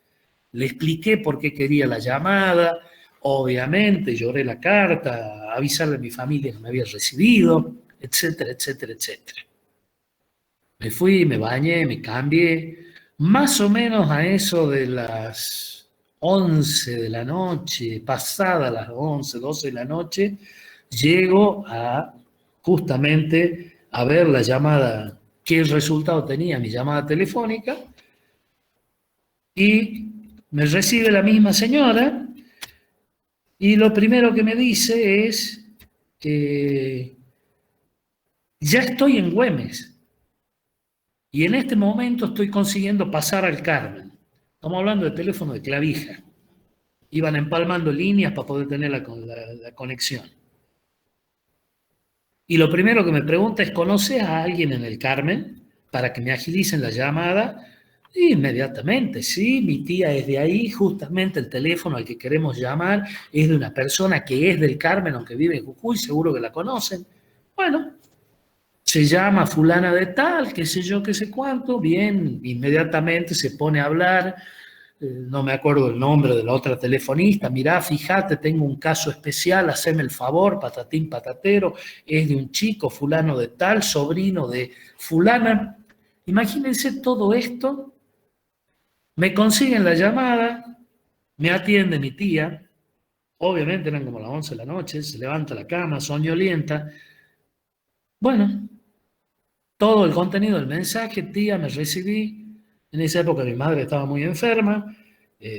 Le expliqué por qué quería la llamada, obviamente lloré la carta, avisarle a mi familia que me había recibido, etcétera, etcétera, etcétera. Me fui, me bañé, me cambié, más o menos a eso de las 11 de la noche, pasada las 11, 12 de la noche, llego a justamente a ver la llamada, qué resultado tenía mi llamada telefónica, y me recibe la misma señora, y lo primero que me dice es, ya estoy en Güemes, y en este momento estoy consiguiendo pasar al Carmen. Estamos hablando de teléfono de clavija. Iban empalmando líneas para poder tener la conexión. Y lo primero que me pregunta es, ¿conoces a alguien en el Carmen para que me agilicen la llamada? Y inmediatamente, sí, mi tía es de ahí, justamente el teléfono al que queremos llamar es de una persona que es del Carmen, aunque vive en Jujuy, seguro que la conocen. Bueno, se llama fulana de tal, qué sé yo, qué sé cuánto, bien, inmediatamente se pone a hablar, no me acuerdo el nombre de la otra telefonista, mirá, fíjate, tengo un caso especial, haceme el favor, patatín patatero, es de un chico fulano de tal, sobrino de fulana. Imagínense todo esto, me consiguen la llamada, me atiende mi tía, obviamente eran como las 11 de la noche, se levanta la cama, soñolienta. Bueno, todo el contenido del mensaje, tía, me recibí. En esa época mi madre estaba muy enferma.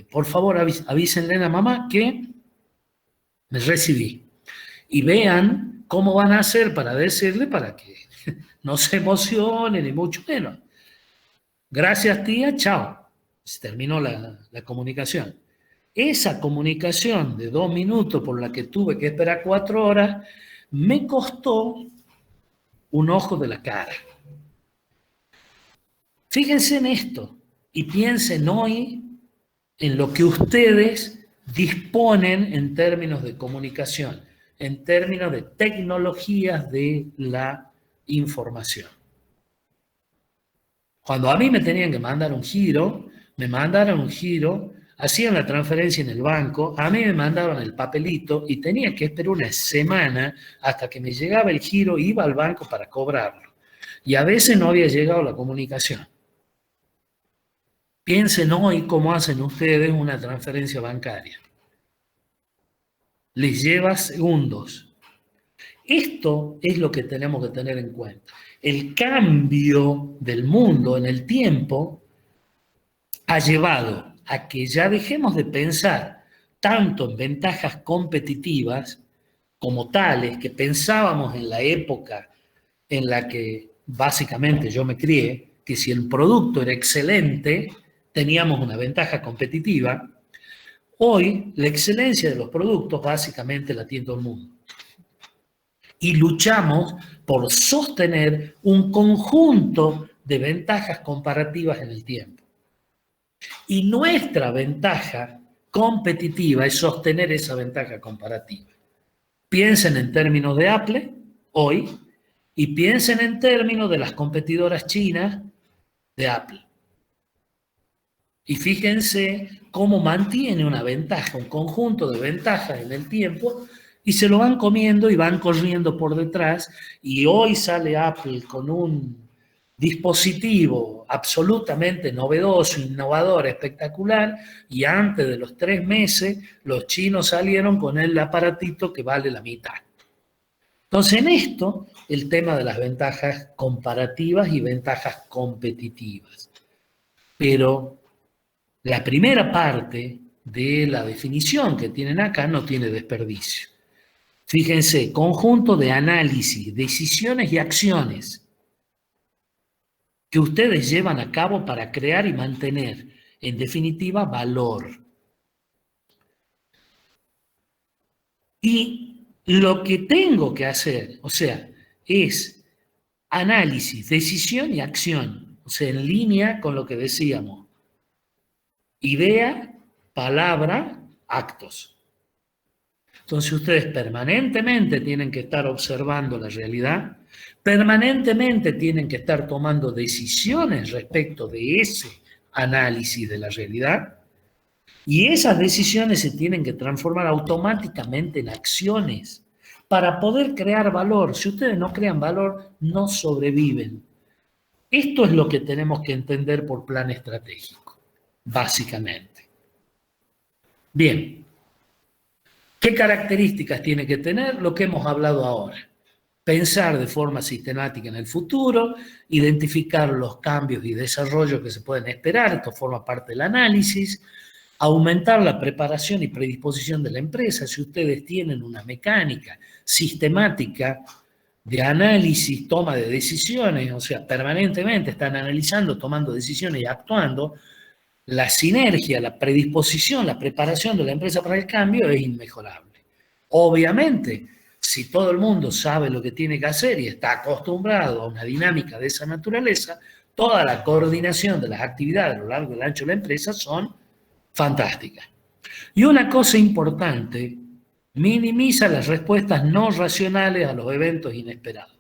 Por favor, avísenle a mamá que me recibí. Y vean cómo van a hacer para decirle para que no se emocione, ni mucho menos. Gracias, tía, chao. Se terminó la comunicación. Esa comunicación de 2 minutos por la que tuve que esperar 4 horas me costó un ojo de la cara. Fíjense en esto y piensen hoy en lo que ustedes disponen en términos de comunicación, en términos de tecnologías de la información. Cuando a mí me tenían que mandar un giro, me mandaron un giro, hacían la transferencia en el banco, a mí me mandaron el papelito y tenía que esperar una semana hasta que me llegaba el giro, iba al banco para cobrarlo. Y a veces no había llegado la comunicación. Piensen hoy cómo hacen ustedes una transferencia bancaria. Les lleva segundos. Esto es lo que tenemos que tener en cuenta. El cambio del mundo en el tiempo ha llevado a que ya dejemos de pensar tanto en ventajas competitivas como tales que pensábamos en la época en la que básicamente yo me crié, que si el producto era excelente, teníamos una ventaja competitiva. Hoy, la excelencia de los productos básicamente la tiene todo el mundo. Y luchamos por sostener un conjunto de ventajas comparativas en el tiempo. Y nuestra ventaja competitiva es sostener esa ventaja comparativa. Piensen en términos de Apple hoy y piensen en términos de las competidoras chinas de Apple. Y fíjense cómo mantiene una ventaja, un conjunto de ventajas en el tiempo, y se lo van comiendo y van corriendo por detrás, y hoy sale Apple con un dispositivo absolutamente novedoso, innovador, espectacular, y antes de los 3 meses los chinos salieron con el aparatito que vale la mitad. Entonces, en esto, el tema de las ventajas comparativas y ventajas competitivas. Pero la primera parte de la definición que tienen acá no tiene desperdicio. Fíjense, conjunto de análisis, decisiones y acciones que ustedes llevan a cabo para crear y mantener, en definitiva, valor. Y lo que tengo que hacer, o sea, es análisis, decisión y acción, o sea, en línea con lo que decíamos. Idea, palabra, actos. Entonces ustedes permanentemente tienen que estar observando la realidad, permanentemente tienen que estar tomando decisiones respecto de ese análisis de la realidad, y esas decisiones se tienen que transformar automáticamente en acciones para poder crear valor. Si ustedes no crean valor, no sobreviven. Esto es lo que tenemos que entender por plan estratégico, básicamente. Bien. ¿Qué características tiene que tener? Lo que hemos hablado ahora. Pensar de forma sistemática en el futuro, identificar los cambios y desarrollos que se pueden esperar, esto forma parte del análisis, aumentar la preparación y predisposición de la empresa. Si ustedes tienen una mecánica sistemática de análisis, toma de decisiones, o sea, permanentemente están analizando, tomando decisiones y actuando, la sinergia, la predisposición, la preparación de la empresa para el cambio es inmejorable. Obviamente, si todo el mundo sabe lo que tiene que hacer y está acostumbrado a una dinámica de esa naturaleza, toda la coordinación de las actividades a lo largo y ancho de la empresa son fantásticas. Y una cosa importante, minimiza las respuestas no racionales a los eventos inesperados.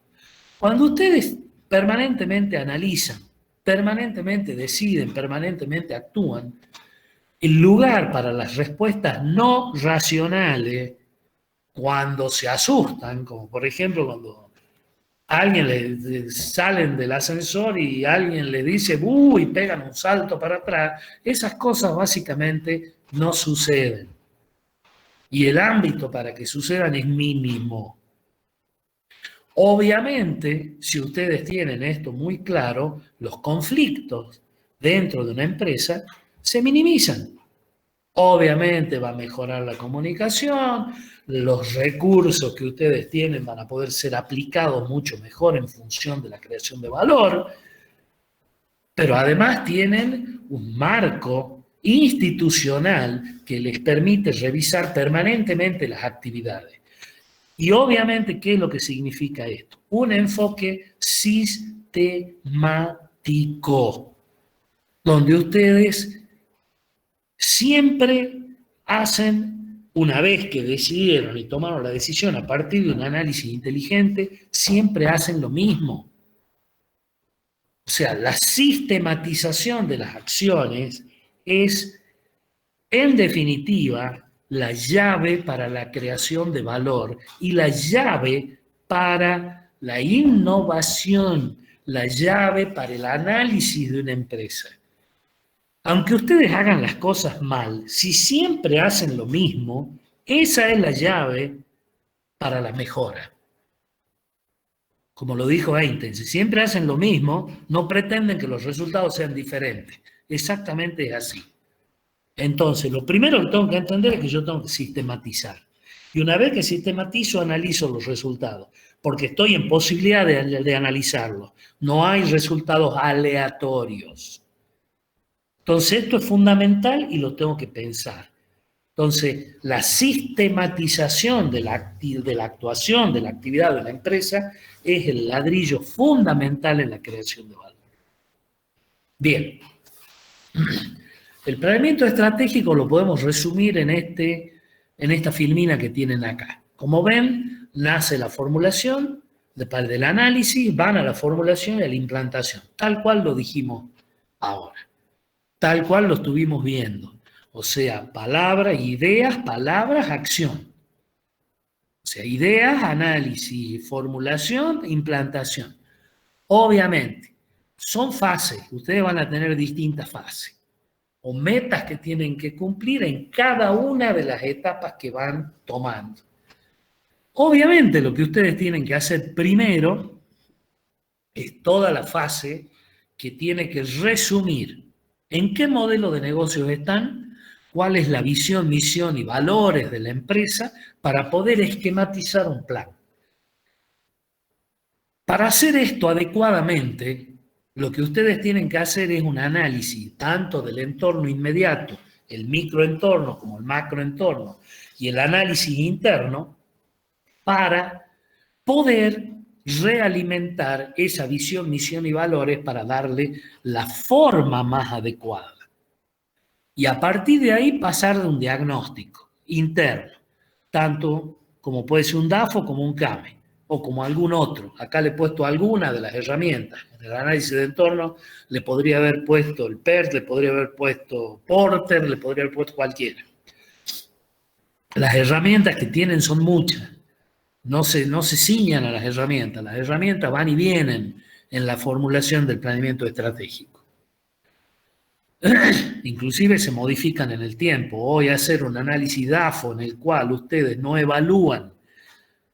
Cuando ustedes permanentemente analizan, permanentemente deciden, permanentemente actúan, el lugar para las respuestas no racionales, cuando se asustan, como por ejemplo cuando a alguien le salen del ascensor y alguien le dice ¡buh! Y pegan un salto para atrás, esas cosas básicamente no suceden. Y el ámbito para que sucedan es mínimo. Obviamente, si ustedes tienen esto muy claro, los conflictos dentro de una empresa se minimizan. Obviamente va a mejorar la comunicación, los recursos que ustedes tienen van a poder ser aplicados mucho mejor en función de la creación de valor, pero además tienen un marco institucional que les permite revisar permanentemente las actividades. Y obviamente, ¿qué es lo que significa esto? Un enfoque sistemático, donde ustedes siempre hacen, una vez que decidieron y tomaron la decisión a partir de un análisis inteligente, siempre hacen lo mismo. O sea, la sistematización de las acciones es, en definitiva, la llave para la creación de valor y la llave para la innovación, la llave para el análisis de una empresa. Aunque ustedes hagan las cosas mal, si siempre hacen lo mismo, esa es la llave para la mejora. Como lo dijo Einstein, si siempre hacen lo mismo, no pretenden que los resultados sean diferentes. Exactamente es así. Entonces, lo primero que tengo que entender es que yo tengo que sistematizar. Y una vez que sistematizo, analizo los resultados, porque estoy en posibilidad de analizarlos. No hay resultados aleatorios. Entonces, esto es fundamental y lo tengo que pensar. Entonces, la sistematización de la actuación, de la actividad de la empresa, es el ladrillo fundamental en la creación de valor. Bien. El planeamiento estratégico lo podemos resumir en esta filmina que tienen acá. Como ven, nace la formulación, del análisis, van a la formulación y a la implantación, tal cual lo dijimos ahora, tal cual lo estuvimos viendo. O sea, palabras, ideas, palabras, acción. O sea, ideas, análisis, formulación, implantación. Obviamente, son fases, ustedes van a tener distintas fases o metas que tienen que cumplir en cada una de las etapas que van tomando. Obviamente lo que ustedes tienen que hacer primero es toda la fase que tiene que resumir en qué modelo de negocios están, cuál es la visión, misión y valores de la empresa para poder esquematizar un plan. Para hacer esto adecuadamente, lo que ustedes tienen que hacer es un análisis tanto del entorno inmediato, el microentorno como el macroentorno, y el análisis interno para poder realimentar esa visión, misión y valores para darle la forma más adecuada. Y a partir de ahí pasar de un diagnóstico interno, tanto como puede ser un DAFO como un CAME, o como algún otro. Acá le he puesto alguna de las herramientas. En el análisis de entorno le podría haber puesto el PERT, le podría haber puesto Porter, le podría haber puesto cualquiera. Las herramientas que tienen son muchas. No se ciñan a las herramientas van y vienen en la formulación del planeamiento estratégico. Inclusive se modifican en el tiempo. Hoy hacer un análisis DAFO en el cual ustedes no evalúan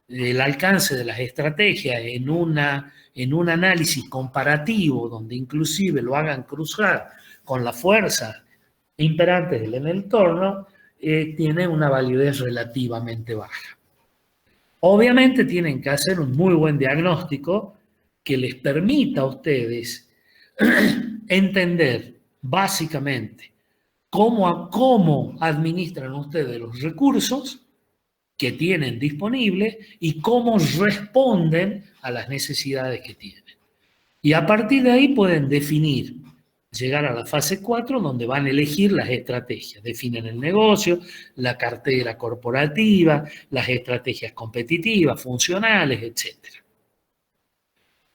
el alcance de las estrategias en un análisis comparativo donde inclusive lo hagan cruzar con las fuerzas imperantes en el entorno, tiene una validez relativamente baja. Obviamente tienen que hacer un muy buen diagnóstico que les permita a ustedes entender básicamente cómo administran ustedes los recursos que tienen disponibles y cómo responden a las necesidades que tienen. Y a partir de ahí pueden definir, llegar a la fase 4, donde van a elegir las estrategias. Definen el negocio, la cartera corporativa, las estrategias competitivas, funcionales, etc.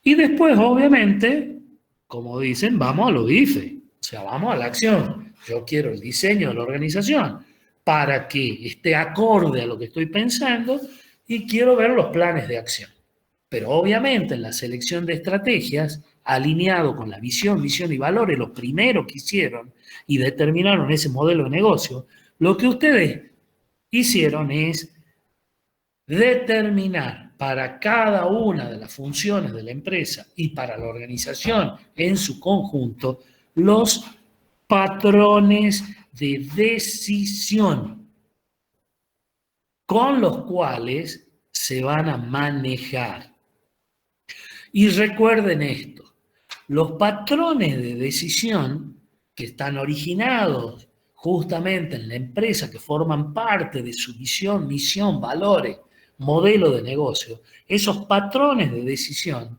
Y después, obviamente, como dicen, vamos a lo IFE, o sea, vamos a la acción. Yo quiero el diseño de la organización para que esté acorde a lo que estoy pensando y quiero ver los planes de acción. Pero obviamente en la selección de estrategias, alineado con la visión, misión y valores, lo primero que hicieron y determinaron ese modelo de negocio, lo que ustedes hicieron es determinar para cada una de las funciones de la empresa y para la organización en su conjunto los patrones de decisión con los cuales se van a manejar. Y recuerden esto, los patrones de decisión que están originados justamente en la empresa, que forman parte de su visión, misión, valores, modelo de negocio, esos patrones de decisión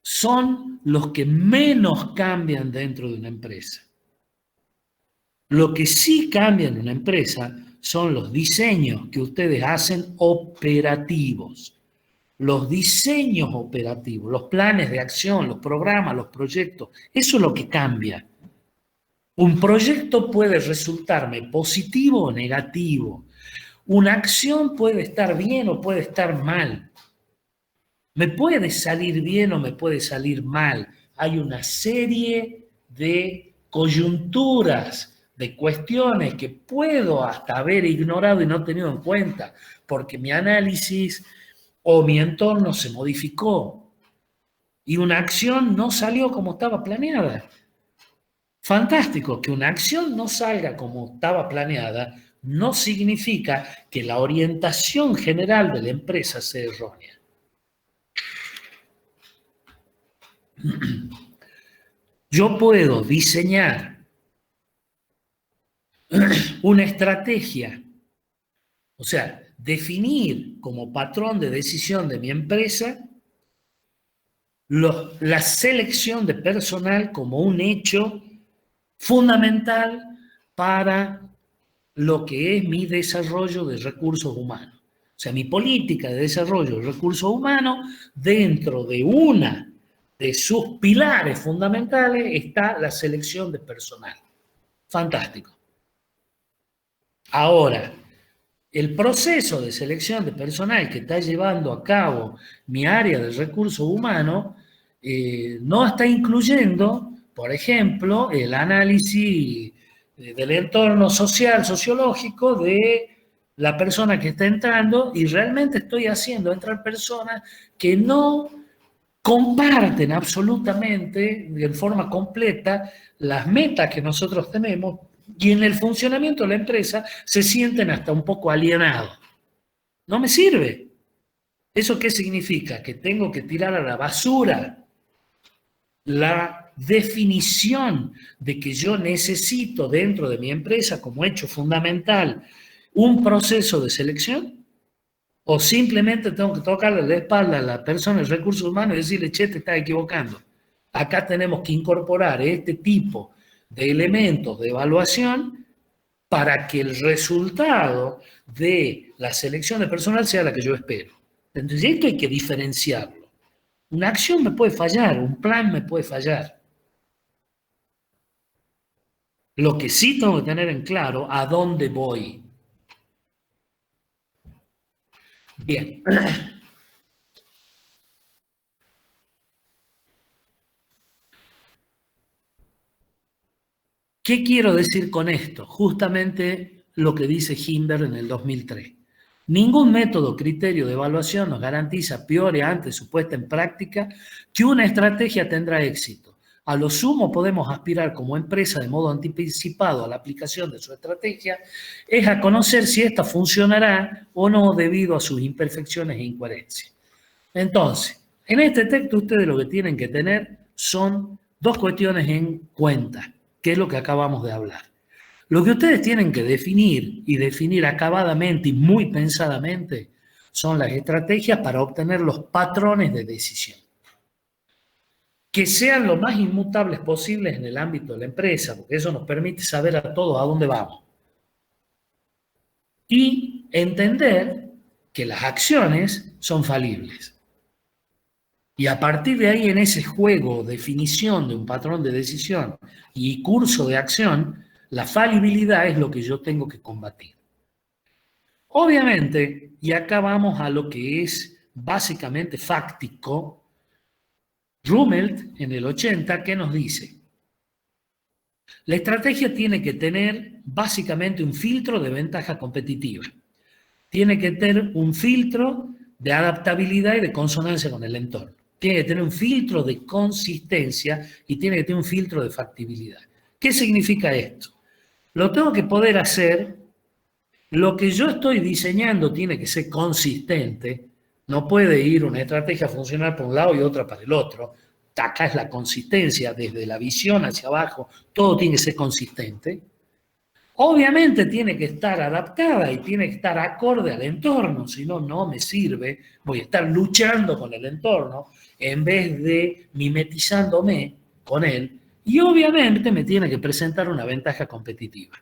son los que menos cambian dentro de una empresa. Lo que sí cambia en una empresa son los diseños que ustedes hacen operativos. Los diseños operativos, los planes de acción, los programas, los proyectos, eso es lo que cambia. Un proyecto puede resultarme positivo o negativo. Una acción puede estar bien o puede estar mal. Me puede salir bien o me puede salir mal. Hay una serie de coyunturas, de cuestiones que puedo hasta haber ignorado y no tenido en cuenta, porque mi análisis o mi entorno se modificó y una acción no salió como estaba planeada. Fantástico, que una acción no salga como estaba planeada no significa que la orientación general de la empresa sea errónea. Yo puedo diseñar una estrategia, o sea, definir como patrón de decisión de mi empresa la selección de personal como un hecho fundamental para lo que es mi desarrollo de recursos humanos. O sea, mi política de desarrollo de recursos humanos, dentro de una de sus pilares fundamentales está la selección de personal. Fantástico. Ahora, el proceso de selección de personal que está llevando a cabo mi área de recursos humanos no está incluyendo, por ejemplo, el análisis del entorno social, sociológico de la persona que está entrando, y realmente estoy haciendo entrar personas que no comparten absolutamente de forma completa las metas que nosotros tenemos, y en el funcionamiento de la empresa se sienten hasta un poco alienados. No me sirve. ¿Eso qué significa? Que tengo que tirar a la basura la definición de que yo necesito dentro de mi empresa como hecho fundamental un proceso de selección, o simplemente tengo que tocarle la espalda a la persona de recursos humanos y decirle, che, te estás equivocando. Acá tenemos que incorporar este tipo de elementos de evaluación para que el resultado de la selección de personal sea la que yo espero. Entonces, esto hay que diferenciarlo. Una acción me puede fallar, un plan me puede fallar. Lo que sí tengo que tener en claro, a dónde voy. Bien. ¿Qué quiero decir con esto? Justamente lo que dice Hinberg en el 2003. Ningún método o criterio de evaluación nos garantiza, priori ante su puesta en práctica, que una estrategia tendrá éxito. A lo sumo podemos aspirar como empresa de modo anticipado a la aplicación de su estrategia, es a conocer si ésta funcionará o no debido a sus imperfecciones e incoherencias. Entonces, en este texto ustedes lo que tienen que tener son dos cuestiones en cuenta, que es lo que acabamos de hablar. Lo que ustedes tienen que definir, y definir acabadamente y muy pensadamente, son las estrategias para obtener los patrones de decisión. Que sean lo más inmutables posibles en el ámbito de la empresa, porque eso nos permite saber a todos a dónde vamos. Y entender que las acciones son falibles. Y a partir de ahí, en ese juego, definición de un patrón de decisión y curso de acción, la falibilidad es lo que yo tengo que combatir. Obviamente, y acá vamos a lo que es básicamente fáctico, Rummelt en el 80, ¿qué nos dice? La estrategia tiene que tener básicamente un filtro de ventaja competitiva. Tiene que tener un filtro de adaptabilidad y de consonancia con el entorno. Tiene que tener un filtro de consistencia y tiene que tener un filtro de factibilidad. ¿Qué significa esto? Lo tengo que poder hacer, lo que yo estoy diseñando tiene que ser consistente, no puede ir una estrategia funcional por un lado y otra para el otro. Acá es la consistencia, desde la visión hacia abajo, todo tiene que ser consistente. Obviamente tiene que estar adaptada y tiene que estar acorde al entorno, si no, no me sirve. Voy a estar luchando con el entorno en vez de mimetizándome con él. Y obviamente me tiene que presentar una ventaja competitiva.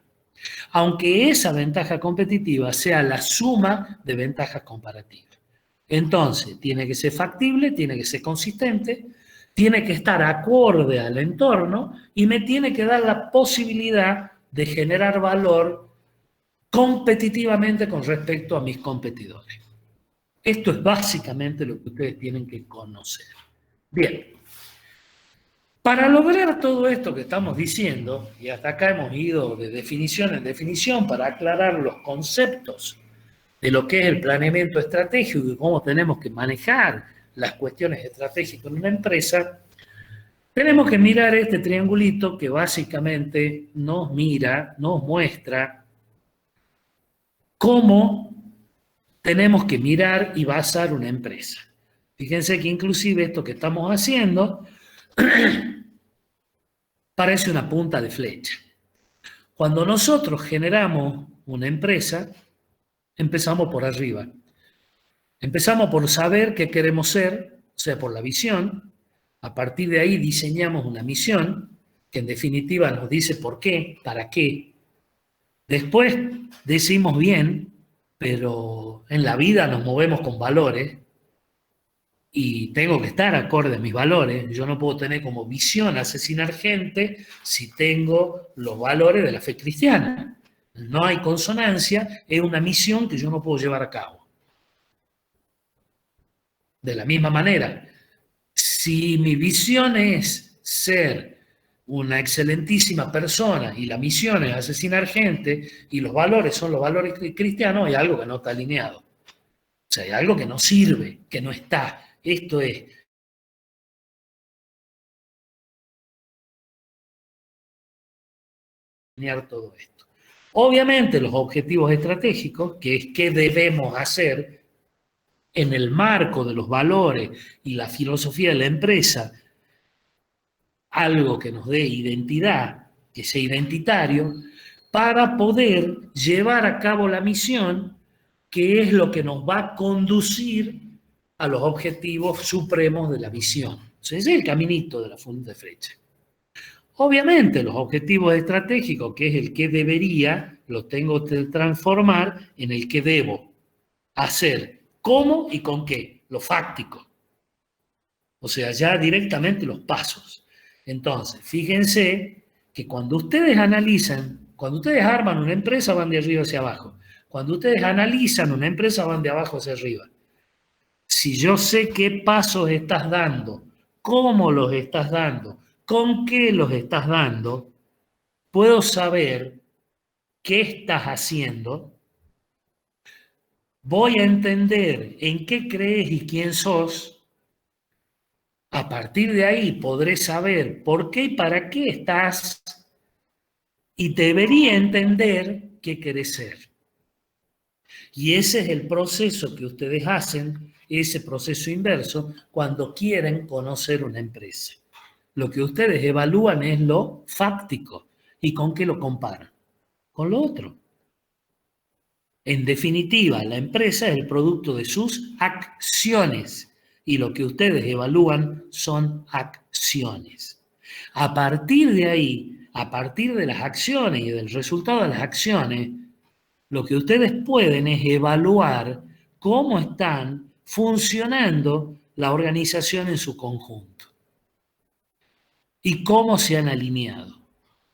Aunque esa ventaja competitiva sea la suma de ventajas comparativas. Entonces, tiene que ser factible, tiene que ser consistente, tiene que estar acorde al entorno y me tiene que dar la posibilidad de generar valor competitivamente con respecto a mis competidores. Esto es básicamente lo que ustedes tienen que conocer. Bien, para lograr todo esto que estamos diciendo, y hasta acá hemos ido de definición en definición para aclarar los conceptos de lo que es el planeamiento estratégico y cómo tenemos que manejar las cuestiones estratégicas en una empresa, tenemos que mirar este triangulito que básicamente nos muestra cómo tenemos que mirar y basar una empresa. Fíjense que inclusive esto que estamos haciendo parece una punta de flecha. Cuando nosotros generamos una empresa, empezamos por arriba. Empezamos por saber qué queremos ser, o sea, por la visión. A partir de ahí diseñamos una misión, que en definitiva nos dice por qué, para qué. Después decimos bien, pero en la vida nos movemos con valores y tengo que estar acorde a mis valores. Yo no puedo tener como visión asesinar gente si tengo los valores de la fe cristiana. No hay consonancia, es una misión que yo no puedo llevar a cabo. De la misma manera, si mi visión es ser una excelentísima persona y la misión es asesinar gente y los valores son los valores cristianos, hay algo que no está alineado. O sea, hay algo que no sirve, que no está. Esto es alinear todo esto. Obviamente los objetivos estratégicos, que es qué debemos hacer en el marco de los valores y la filosofía de la empresa, algo que nos dé identidad, que sea identitario, para poder llevar a cabo la misión, que es lo que nos va a conducir a los objetivos supremos de la visión. O sea, ese es el caminito de la punta de flecha. Obviamente, los objetivos estratégicos, que es el que debería, los tengo que transformar en el que debo hacer. ¿Cómo y con qué? Lo fáctico. O sea, ya directamente los pasos. Entonces, fíjense que cuando ustedes analizan, cuando ustedes arman una empresa van de arriba hacia abajo. Cuando ustedes analizan una empresa van de abajo hacia arriba. Si yo sé qué pasos estás dando, cómo los estás dando, con qué los estás dando, puedo saber qué estás haciendo, voy a entender en qué crees y quién sos. A partir de ahí podré saber por qué y para qué estás y debería entender qué querés ser. Y ese es el proceso que ustedes hacen, ese proceso inverso, cuando quieren conocer una empresa. Lo que ustedes evalúan es lo fáctico. ¿Y con qué lo comparan? Con lo otro. En definitiva, la empresa es el producto de sus acciones y lo que ustedes evalúan son acciones. A partir de ahí, a partir de las acciones y del resultado de las acciones, lo que ustedes pueden es evaluar cómo están funcionando la organización en su conjunto y cómo se han alineado.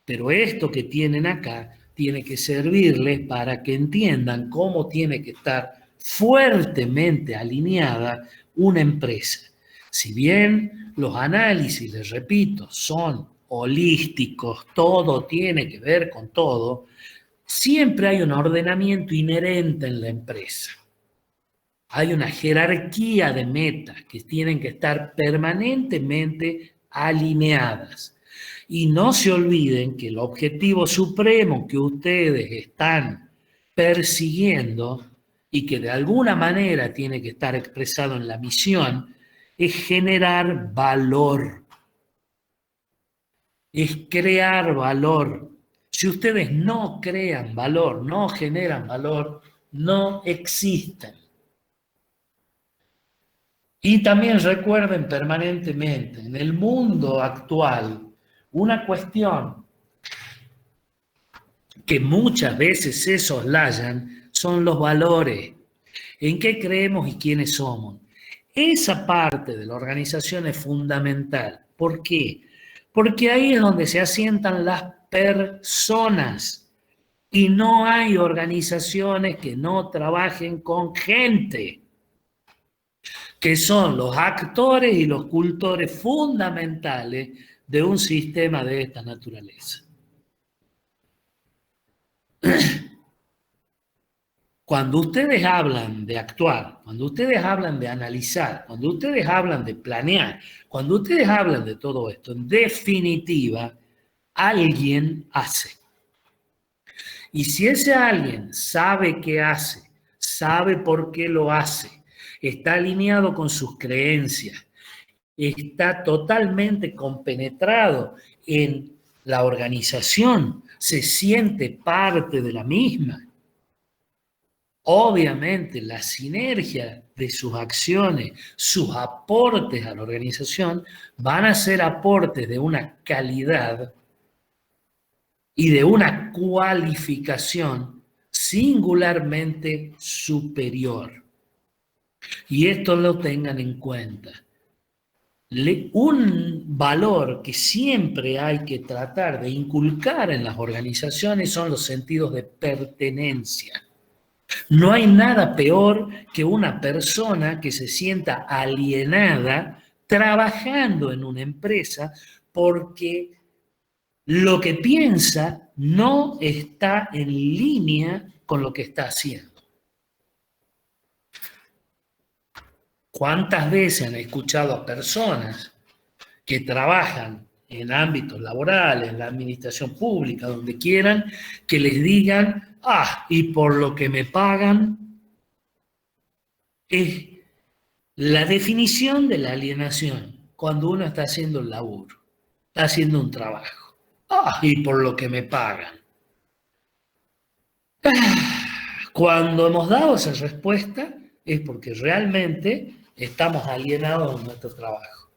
Pero esto que tienen acá tiene que servirles para que entiendan cómo tiene que estar fuertemente alineada una empresa. Si bien los análisis, les repito, son holísticos, todo tiene que ver con todo, siempre hay un ordenamiento inherente en la empresa. Hay una jerarquía de metas que tienen que estar permanentemente alineadas. Y no se olviden que el objetivo supremo que ustedes están persiguiendo y que de alguna manera tiene que estar expresado en la misión es generar valor, es crear valor. Si ustedes no crean valor, no generan valor, no existen. Y también recuerden permanentemente, en el mundo actual, una cuestión que muchas veces se soslayan son los valores. ¿En qué creemos y quiénes somos? Esa parte de la organización es fundamental. ¿Por qué? Porque ahí es donde se asientan las personas y no hay organizaciones que no trabajen con gente, que son los actores y los cultores fundamentales de un sistema de esta naturaleza. Cuando ustedes hablan de actuar, cuando ustedes hablan de analizar, cuando ustedes hablan de planear, cuando ustedes hablan de todo esto, en definitiva, alguien hace. Y si ese alguien sabe qué hace, sabe por qué lo hace, está alineado con sus creencias, está totalmente compenetrado en la organización, se siente parte de la misma, obviamente la sinergia de sus acciones, sus aportes a la organización, van a ser aportes de una calidad y de una cualificación singularmente superior. Y esto lo tengan en cuenta. Un valor que siempre hay que tratar de inculcar en las organizaciones son los sentidos de pertenencia. No hay nada peor que una persona que se sienta alienada trabajando en una empresa porque lo que piensa no está en línea con lo que está haciendo. ¿Cuántas veces han escuchado a personas que trabajan en ámbitos laborales, en la administración pública, donde quieran, que les digan, y por lo que me pagan? Es la definición de la alienación cuando uno está haciendo el laburo, está haciendo un trabajo. Y por lo que me pagan. Cuando hemos dado esa respuesta es porque realmente estamos alienados en nuestro trabajo.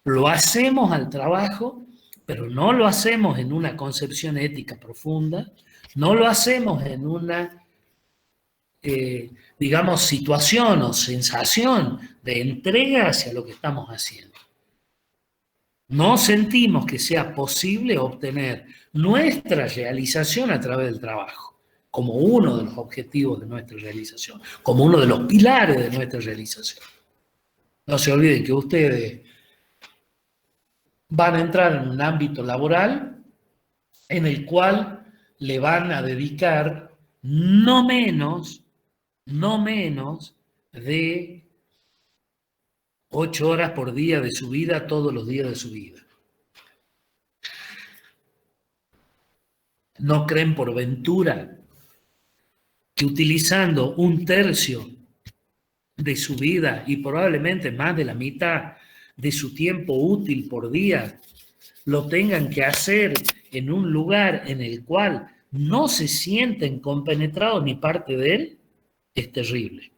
Lo hacemos al trabajo, pero no lo hacemos en una concepción ética profunda, no lo hacemos en una, digamos, situación o sensación de entrega hacia lo que estamos haciendo. No sentimos que sea posible obtener nuestra realización a través del trabajo, como uno de los objetivos de nuestra realización, como uno de los pilares de nuestra realización. No se olviden que ustedes van a entrar en un ámbito laboral en el cual le van a dedicar no menos de 8 horas por día de su vida, todos los días de su vida. ¿No creen por ventura que utilizando 1/3 de su vida y probablemente más de la mitad de su tiempo útil por día lo tengan que hacer en un lugar en el cual no se sienten compenetrados ni parte de él? Es terrible.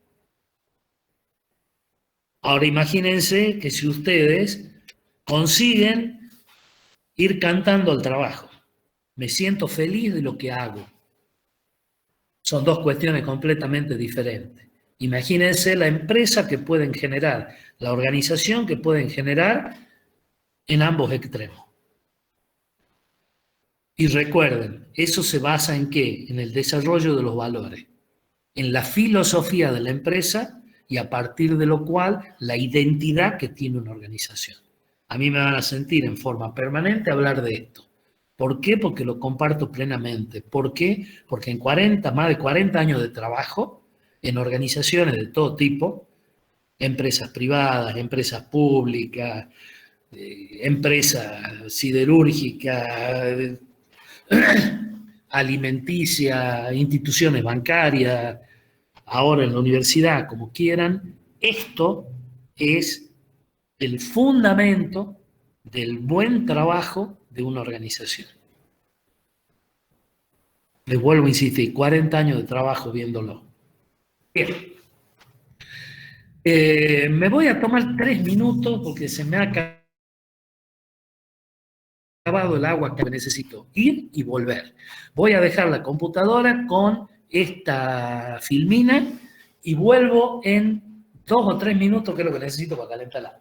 Ahora imagínense que si ustedes consiguen ir cantando al trabajo, me siento feliz de lo que hago. Son dos cuestiones completamente diferentes. Imagínense la empresa que pueden generar, la organización que pueden generar en ambos extremos. Y recuerden, eso se basa ¿en qué? En el desarrollo de los valores, en la filosofía de la empresa y a partir de lo cual la identidad que tiene una organización. A mí me van a sentir en forma permanente hablar de esto. ¿Por qué? Porque lo comparto plenamente. ¿Por qué? Porque en más de 40 años de trabajo en organizaciones de todo tipo, empresas privadas, empresas públicas, empresas siderúrgicas, alimenticia, instituciones bancarias, ahora en la universidad, como quieran, esto es el fundamento del buen trabajo de una organización. Les vuelvo a insistir, 40 años de trabajo viéndolo. Bien. Me voy a tomar 3 minutos porque se me ha acabado el agua que necesito ir y volver. Voy a dejar la computadora con esta filmina y vuelvo en 2 o 3 minutos, que es lo que necesito para calentar el agua.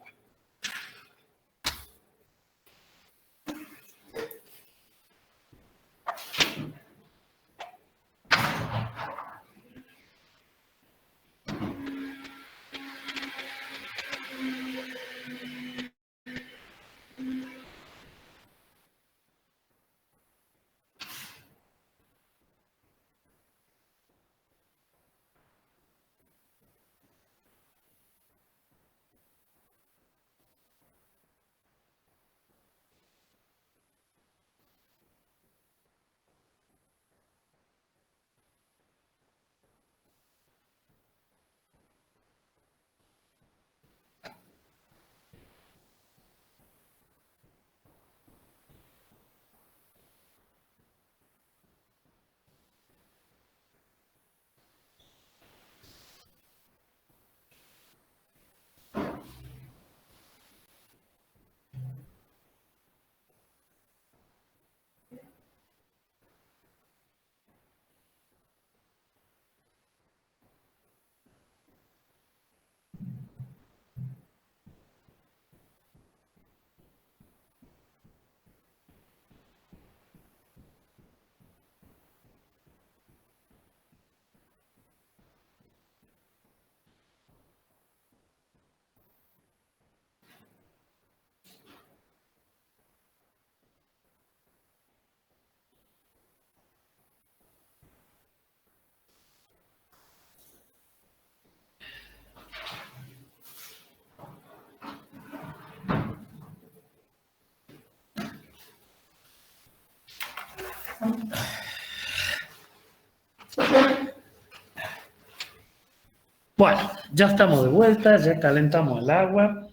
Bueno, ya estamos de vuelta, ya calentamos el agua,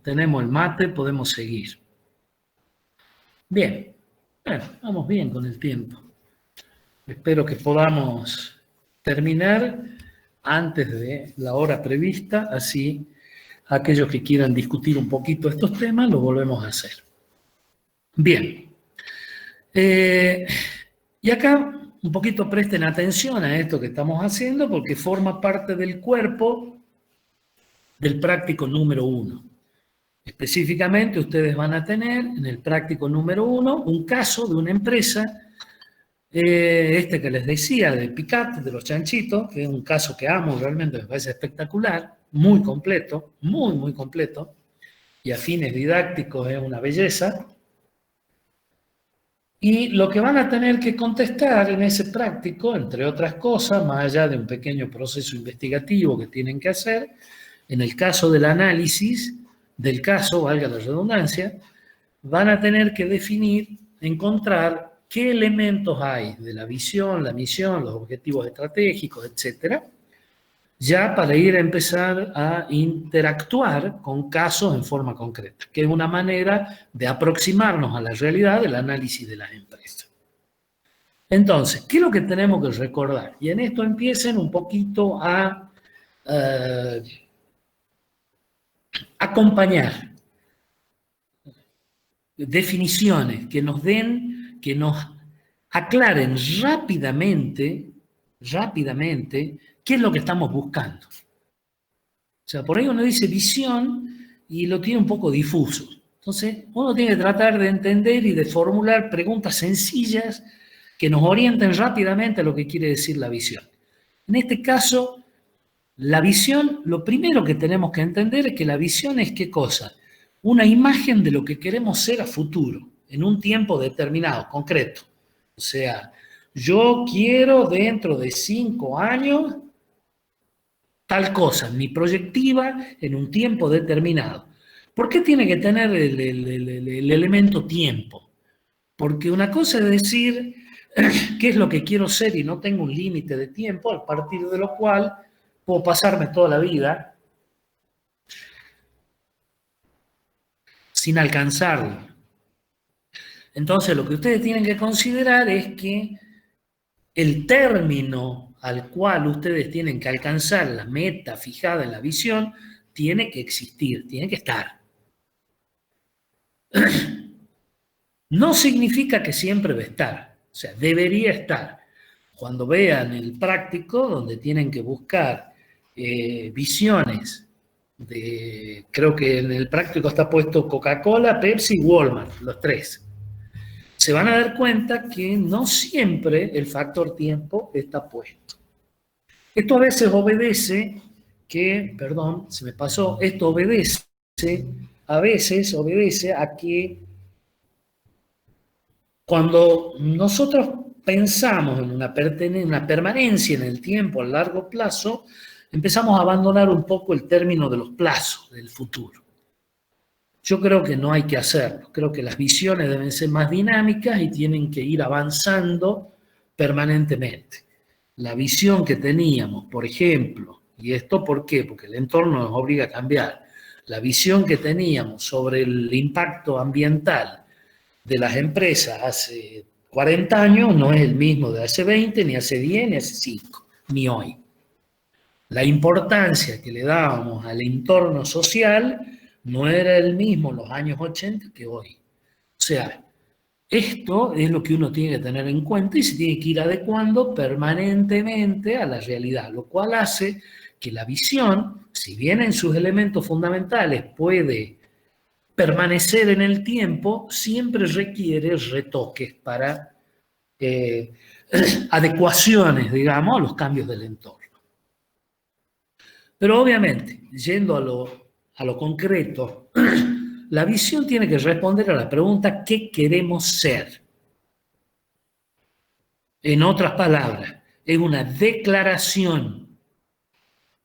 tenemos el mate, podemos seguir. Bien, bueno, vamos bien con el tiempo. Espero que podamos terminar antes de la hora prevista, así aquellos que quieran discutir un poquito estos temas, lo volvemos a hacer. Bien. Y acá un poquito presten atención a esto que estamos haciendo porque forma parte del cuerpo del práctico número 1. Específicamente, ustedes van a tener en el práctico número 1 un caso de una empresa, este que les decía, de Picat, de los chanchitos, que es un caso que amo, realmente me parece espectacular, muy completo, muy, muy completo, y a fines didácticos es una belleza. Y lo que van a tener que contestar en ese práctico, entre otras cosas, más allá de un pequeño proceso investigativo que tienen que hacer, en el caso del análisis del caso, valga la redundancia, van a tener que definir, encontrar qué elementos hay de la visión, la misión, los objetivos estratégicos, etcétera, ya para ir a empezar a interactuar con casos en forma concreta, que es una manera de aproximarnos a la realidad del análisis de las empresas. Entonces, ¿qué es lo que tenemos que recordar? Y en esto empiecen un poquito a acompañar definiciones que nos den, que nos aclaren rápidamente, qué es lo que estamos buscando. O sea, por ahí uno dice visión y lo tiene un poco difuso. Entonces, uno tiene que tratar de entender y de formular preguntas sencillas que nos orienten rápidamente a lo que quiere decir la visión. En este caso, la visión, lo primero que tenemos que entender es que la visión es ¿qué cosa? Una imagen de lo que queremos ser a futuro, en un tiempo determinado, concreto. O sea, yo quiero dentro de 5 años tal cosa, mi proyectiva en un tiempo determinado. ¿Por qué tiene que tener el elemento tiempo? Porque una cosa es decir qué es lo que quiero ser y no tengo un límite de tiempo a partir de lo cual puedo pasarme toda la vida sin alcanzarlo. Entonces, lo que ustedes tienen que considerar es que el término al cual ustedes tienen que alcanzar la meta fijada en la visión tiene que existir, tiene que estar. No significa que siempre va a estar, o sea, debería estar. Cuando vean el práctico, donde tienen que buscar visiones creo que en el práctico está puesto Coca-Cola, Pepsi y Walmart, los tres. Se van a dar cuenta que no siempre el factor tiempo está puesto. Esto a veces obedece perdón, se me pasó, esto a veces obedece a que cuando nosotros pensamos en una permanencia en el tiempo a largo plazo, empezamos a abandonar un poco el término de los plazos del futuro. Yo creo que no hay que hacerlo. Creo que las visiones deben ser más dinámicas y tienen que ir avanzando permanentemente. La visión que teníamos, por ejemplo, ¿y esto por qué? Porque el entorno nos obliga a cambiar. La visión que teníamos sobre el impacto ambiental de las empresas hace 40 años no es el mismo de hace 20, ni hace 10, ni hace 5, ni hoy. La importancia que le dábamos al entorno social no era el mismo en los años 80 que hoy. O sea, esto es lo que uno tiene que tener en cuenta y se tiene que ir adecuando permanentemente a la realidad, lo cual hace que la visión, si bien en sus elementos fundamentales puede permanecer en el tiempo, siempre requiere retoques para adecuaciones, digamos, a los cambios del entorno. Pero obviamente, yendo a lo concreto, la visión tiene que responder a la pregunta ¿qué queremos ser? En otras palabras, es una declaración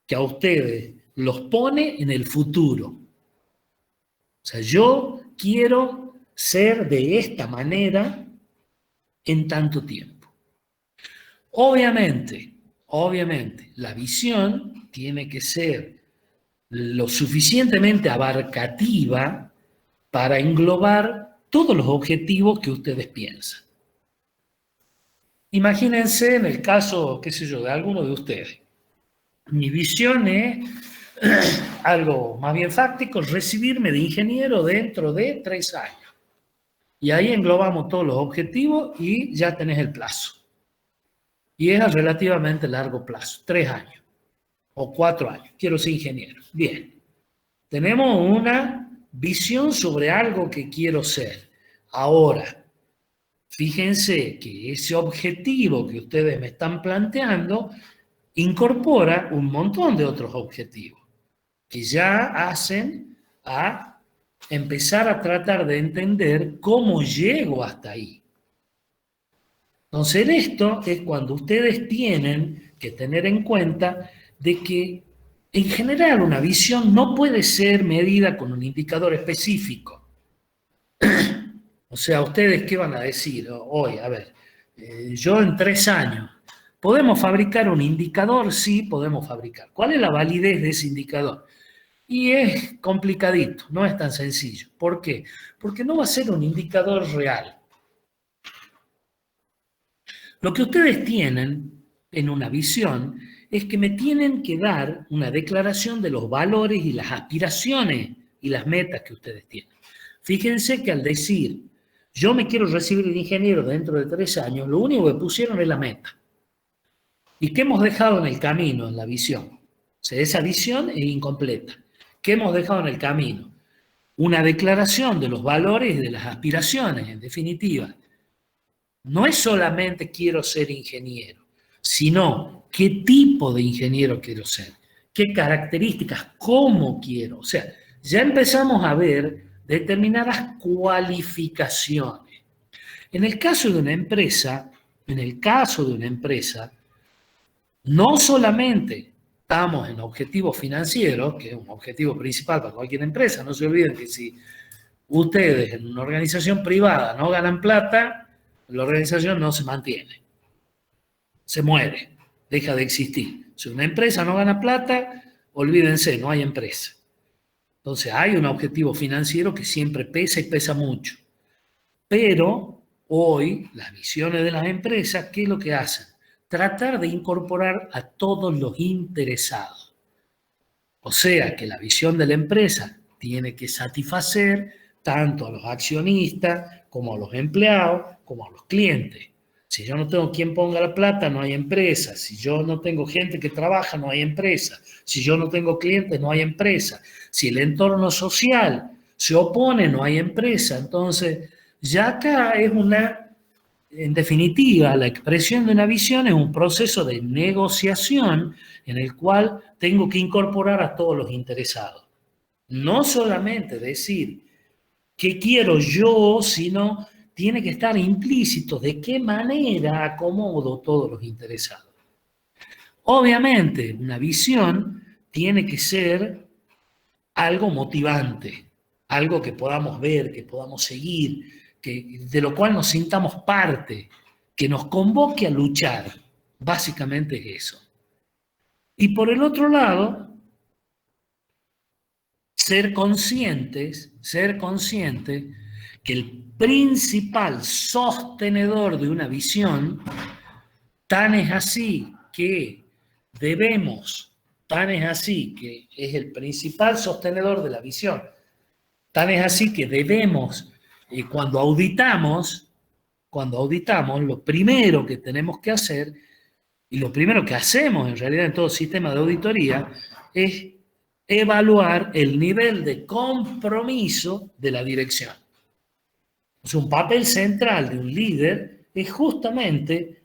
que a ustedes los pone en el futuro. O sea, yo quiero ser de esta manera en tanto tiempo. Obviamente, la visión tiene que ser lo suficientemente abarcativa para englobar todos los objetivos que ustedes piensan. Imagínense en el caso, qué sé yo, de alguno de ustedes. Mi visión es algo más bien fáctico, recibirme de ingeniero dentro de 3 años. Y ahí englobamos todos los objetivos y ya tenés el plazo. Y es a relativamente largo plazo, 3 años o 4 años. Quiero ser ingeniero. Bien. Tenemos una visión sobre algo que quiero ser. Ahora, fíjense que ese objetivo que ustedes me están planteando incorpora un montón de otros objetivos que ya hacen a empezar a tratar de entender cómo llego hasta ahí. Entonces, esto es cuando ustedes tienen que tener en cuenta de que, en general, una visión no puede ser medida con un indicador específico. O sea, ¿ustedes qué van a decir hoy? A ver, yo en 3 años, ¿podemos fabricar un indicador? Sí, podemos fabricar. ¿Cuál es la validez de ese indicador? Y es complicadito, no es tan sencillo. ¿Por qué? Porque no va a ser un indicador real. Lo que ustedes tienen en una visión es que me tienen que dar una declaración de los valores y las aspiraciones y las metas que ustedes tienen. Fíjense que al decir, yo me quiero recibir de ingeniero dentro de 3 años, lo único que pusieron es la meta. ¿Y qué hemos dejado en el camino, en la visión? O sea, esa visión es incompleta. ¿Qué hemos dejado en el camino? Una declaración de los valores y de las aspiraciones, en definitiva. No es solamente quiero ser ingeniero, sino qué tipo de ingeniero quiero ser, qué características, cómo quiero. O sea, ya empezamos a ver determinadas cualificaciones. En el caso de una empresa, no solamente estamos en objetivos financieros, que es un objetivo principal para cualquier empresa. No se olviden que si ustedes en una organización privada no ganan plata, la organización no se mantiene, se muere, deja de existir. Si una empresa no gana plata, olvídense, no hay empresa. Entonces hay un objetivo financiero que siempre pesa y pesa mucho. Pero hoy las visiones de las empresas, ¿qué es lo que hacen? Tratar de incorporar a todos los interesados. O sea que la visión de la empresa tiene que satisfacer tanto a los accionistas como a los empleados como a los clientes. Si yo no tengo quien ponga la plata, no hay empresa. Si yo no tengo gente que trabaja, no hay empresa. Si yo no tengo clientes, no hay empresa. Si el entorno social se opone, no hay empresa. Entonces, ya acá es en definitiva, la expresión de una visión es un proceso de negociación en el cual tengo que incorporar a todos los interesados. No solamente decir qué quiero yo, sino tiene que estar implícito de qué manera acomodo todos los interesados. Obviamente, una visión tiene que ser algo motivante, algo que podamos ver, que podamos seguir, de lo cual nos sintamos parte, que nos convoque a luchar. Básicamente es eso. Y por el otro lado, ser conscientes que el principal sostenedor de una visión, tan es así que es el principal sostenedor de la visión, tan es así que debemos, cuando auditamos, lo primero que tenemos que hacer, y lo primero que hacemos en realidad en todo sistema de auditoría, es evaluar el nivel de compromiso de la dirección. Entonces, un papel central de un líder es justamente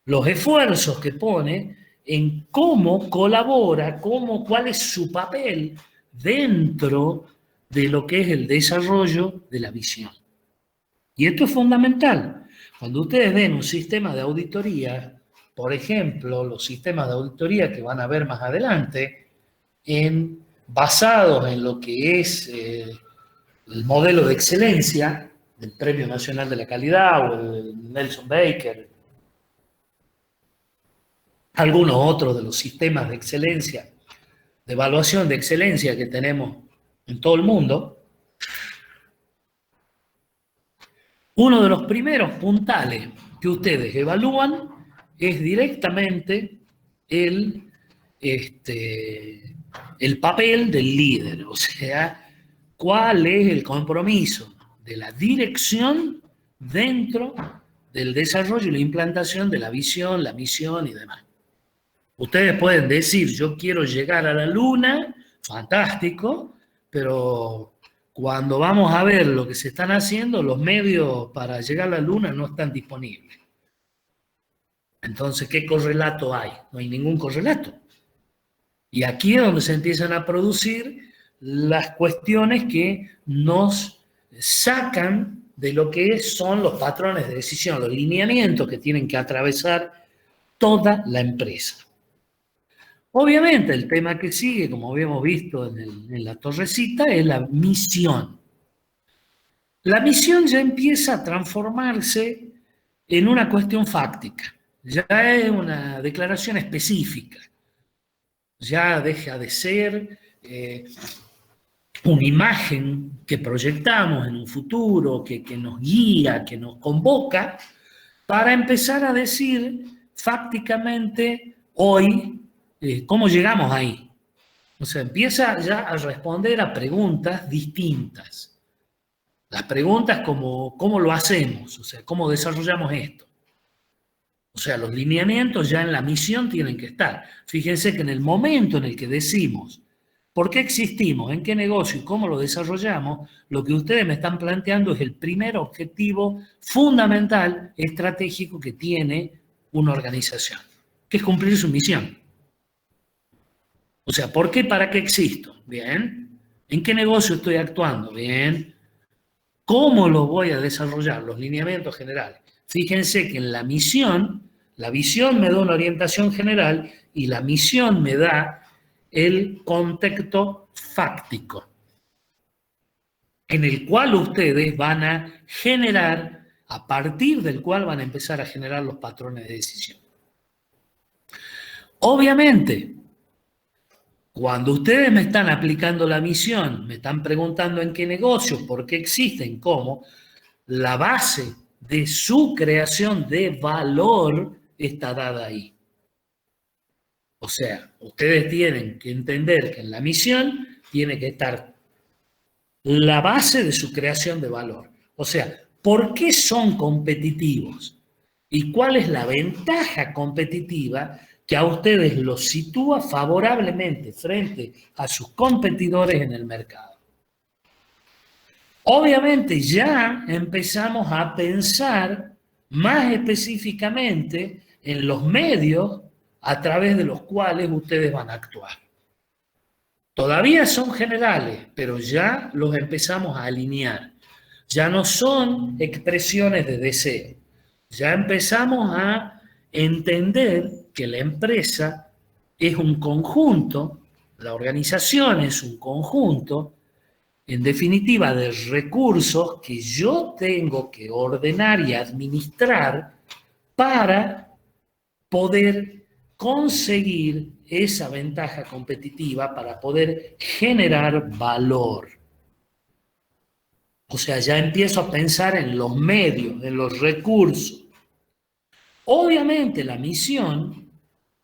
los esfuerzos que pone en cómo colabora, cuál es su papel dentro de lo que es el desarrollo de la visión. Y esto es fundamental. Cuando ustedes ven un sistema de auditoría, por ejemplo, los sistemas de auditoría que van a ver más adelante, basados en lo que es el modelo de excelencia del Premio Nacional de la Calidad o el Nelson Baker, algunos otros de los sistemas de excelencia, de evaluación de excelencia que tenemos en todo el mundo, uno de los primeros puntales que ustedes evalúan es directamente el papel del líder, o sea, cuál es el compromiso de la dirección dentro del desarrollo y la implantación de la visión, la misión y demás. Ustedes pueden decir, yo quiero llegar a la luna, fantástico, pero cuando vamos a ver lo que se están haciendo, los medios para llegar a la luna no están disponibles. Entonces, ¿qué correlato hay? No hay ningún correlato. Y aquí es donde se empiezan a producir las cuestiones que nos sacan de lo que son los patrones de decisión, los lineamientos que tienen que atravesar toda la empresa. Obviamente, el tema que sigue, como habíamos visto en la torrecita, es la misión. La misión ya empieza a transformarse en una cuestión fáctica, ya es una declaración específica, ya deja de ser una imagen que proyectamos en un futuro, que nos guía, que nos convoca, para empezar a decir fácticamente hoy cómo llegamos ahí. O sea, empieza ya a responder a preguntas distintas. Las preguntas como ¿cómo lo hacemos? O sea, ¿cómo desarrollamos esto? O sea, los lineamientos ya en la misión tienen que estar. Fíjense que en el momento en el que decimos por qué existimos, en qué negocio y cómo lo desarrollamos, lo que ustedes me están planteando es el primer objetivo fundamental, estratégico que tiene una organización, que es cumplir su misión. O sea, ¿por qué? ¿Para qué existo? Bien. ¿En qué negocio estoy actuando? Bien. ¿Cómo lo voy a desarrollar? Los lineamientos generales. Fíjense que en la visión me da una orientación general y la misión me da el contexto fáctico en el cual ustedes van a generar, a partir del cual van a empezar a generar los patrones de decisión. Obviamente, cuando ustedes me están aplicando la misión, me están preguntando en qué negocios, por qué existen, cómo, la base de su creación de valor está dada ahí. O sea, ustedes tienen que entender que en la misión tiene que estar la base de su creación de valor. O sea, ¿por qué son competitivos? ¿Y cuál es la ventaja competitiva que a ustedes los sitúa favorablemente frente a sus competidores en el mercado? Obviamente ya empezamos a pensar más específicamente en los medios a través de los cuales ustedes van a actuar. Todavía son generales, pero ya los empezamos a alinear. Ya no son expresiones de deseo. Ya empezamos a entender que la empresa es un conjunto, la organización es un conjunto, en definitiva, de recursos que yo tengo que ordenar y administrar para poder conseguir esa ventaja competitiva, para poder generar valor. O sea, ya empiezo a pensar en los medios, en los recursos. Obviamente la misión,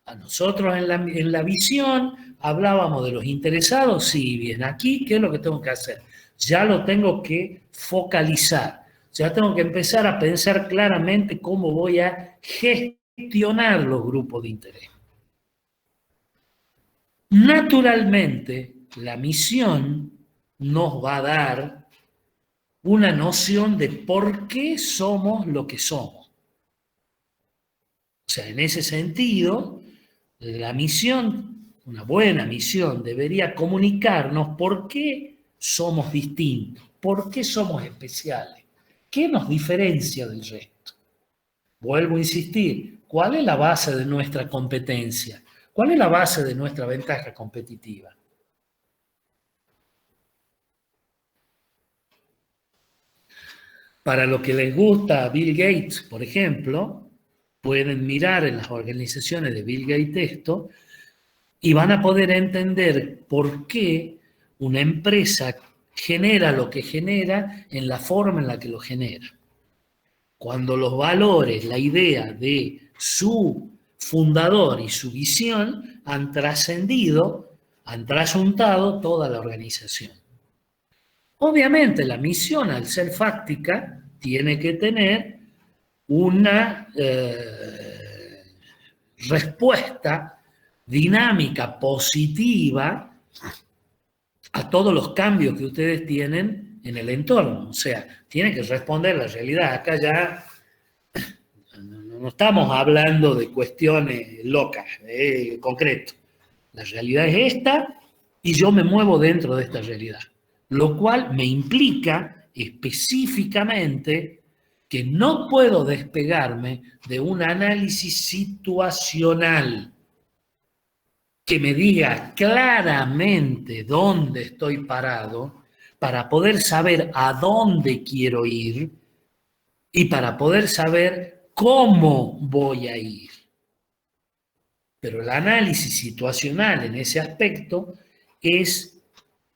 a nosotros en la visión hablábamos de los interesados, sí, bien, aquí, ¿qué es lo que tengo que hacer? Ya lo tengo que focalizar, ya tengo que empezar a pensar claramente cómo voy a gestionar los grupos de interés. Naturalmente, la misión nos va a dar una noción de por qué somos lo que somos. O sea, en ese sentido, la misión, una buena misión, debería comunicarnos por qué somos distintos, por qué somos especiales, qué nos diferencia del resto. Vuelvo a insistir, ¿cuál es la base de nuestra competencia? ¿Cuál es la base de nuestra ventaja competitiva? Para lo que les gusta a Bill Gates, por ejemplo, pueden mirar en las organizaciones de Bill Gates esto y van a poder entender por qué una empresa genera lo que genera en la forma en la que lo genera. Cuando los valores, la idea de su fundador y su visión han trascendido, han trasuntado toda la organización. Obviamente la misión, al ser fáctica, tiene que tener una respuesta dinámica, positiva, a todos los cambios que ustedes tienen en el entorno. O sea, tiene que responder a la realidad. Acá ya no estamos hablando de cuestiones locas, concreto. La realidad es esta y yo me muevo dentro de esta realidad. Lo cual me implica específicamente que no puedo despegarme de un análisis situacional que me diga claramente dónde estoy parado para poder saber a dónde quiero ir y para poder saber cómo voy a ir. Pero el análisis situacional en ese aspecto es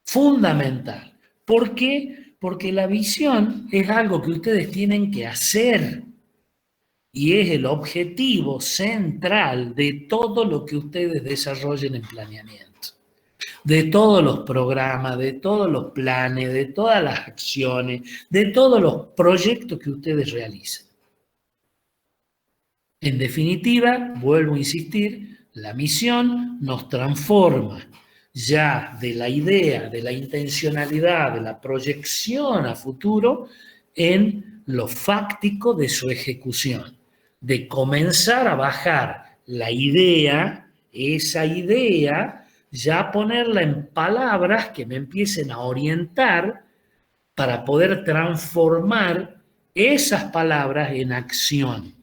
fundamental. ¿Por qué? Porque la visión es algo que ustedes tienen que hacer y es el objetivo central de todo lo que ustedes desarrollen en planeamiento, de todos los programas, de todos los planes, de todas las acciones, de todos los proyectos que ustedes realicen. En definitiva, vuelvo a insistir, la misión nos transforma ya de la idea, de la intencionalidad, de la proyección a futuro en lo fáctico de su ejecución, de comenzar a bajar la idea, esa idea, ya ponerla en palabras que me empiecen a orientar para poder transformar esas palabras en acción.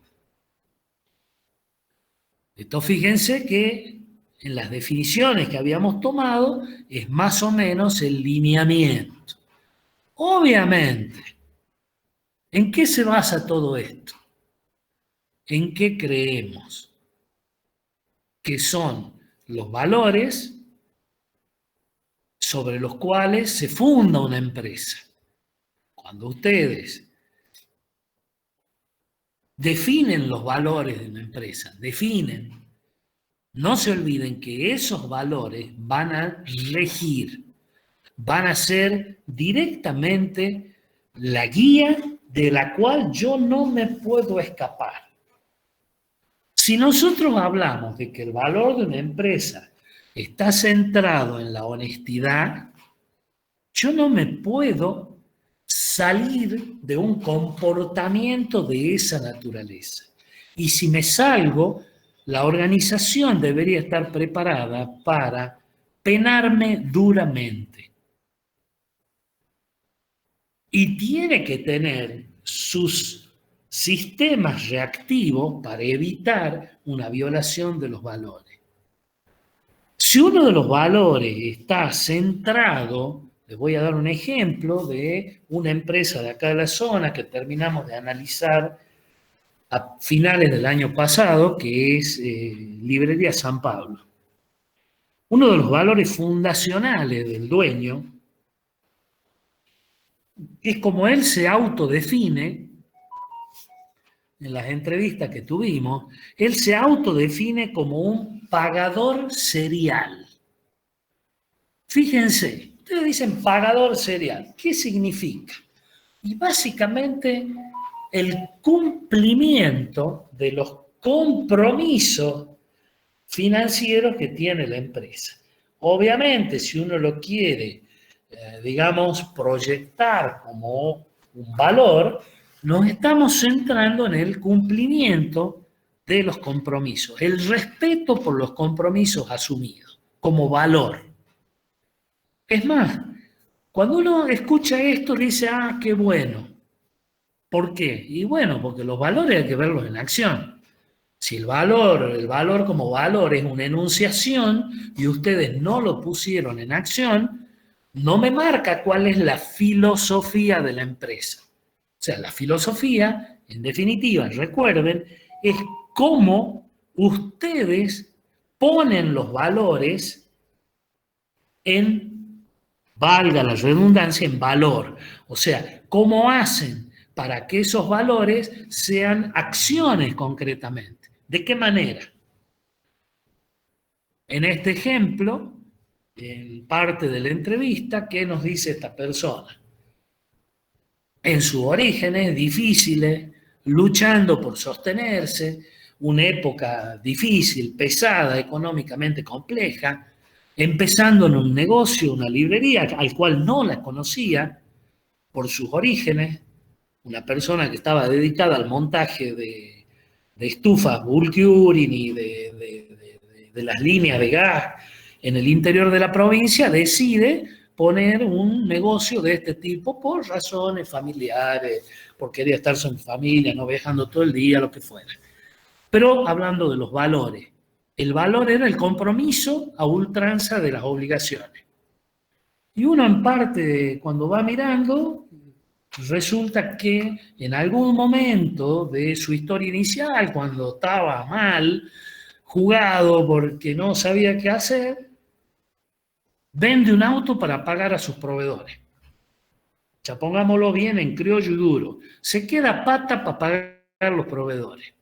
Esto fíjense que en las definiciones que habíamos tomado es más o menos el lineamiento. Obviamente, ¿en qué se basa todo esto? ¿En qué creemos? Que son los valores sobre los cuales se funda una empresa. Cuando ustedes definen los valores de una empresa, definen. No se olviden que esos valores van a regir, van a ser directamente la guía de la cual yo no me puedo escapar. Si nosotros hablamos de que el valor de una empresa está centrado en la honestidad, yo no me puedo salir de un comportamiento de esa naturaleza. Y si me salgo, la organización debería estar preparada para penarme duramente. Y tiene que tener sus sistemas reactivos para evitar una violación de los valores. Si uno de los valores está centrado, les voy a dar un ejemplo de una empresa de acá de la zona que terminamos de analizar a finales del año pasado, que es Librería San Pablo. Uno de los valores fundacionales del dueño es como él se autodefine, en las entrevistas que tuvimos, él se autodefine como un pagador serial. Fíjense, ustedes dicen pagador serial, ¿qué significa? Y básicamente el cumplimiento de los compromisos financieros que tiene la empresa. Obviamente, si uno lo quiere, digamos, proyectar como un valor, nos estamos centrando en el cumplimiento de los compromisos, el respeto por los compromisos asumidos como valor. Es más, cuando uno escucha esto, dice, ah, qué bueno. ¿Por qué? Y bueno, porque los valores hay que verlos en acción. Si el valor como valor es una enunciación y ustedes no lo pusieron en acción, no me marca cuál es la filosofía de la empresa. O sea, la filosofía, en definitiva, recuerden, es cómo ustedes ponen los valores en, valga la redundancia, en valor. O sea, cómo hacen para que esos valores sean acciones concretamente. ¿De qué manera? En este ejemplo, en parte de la entrevista, ¿qué nos dice esta persona? En sus orígenes difíciles, luchando por sostenerse, una época difícil, pesada, económicamente compleja, empezando en un negocio, una librería, al cual no la conocía por sus orígenes, una persona que estaba dedicada al montaje de estufas bulk urine y de las líneas de gas en el interior de la provincia, decide poner un negocio de este tipo por razones familiares, porque quería estar con familia, no viajando todo el día, lo que fuera. Pero hablando de los valores, el valor era el compromiso a ultranza de las obligaciones. Y uno en parte, cuando va mirando, resulta que en algún momento de su historia inicial, cuando estaba mal, jugado porque no sabía qué hacer, vende un auto para pagar a sus proveedores. Ya pongámoslo bien en criollo y duro. Se queda pata para pagar a los proveedores.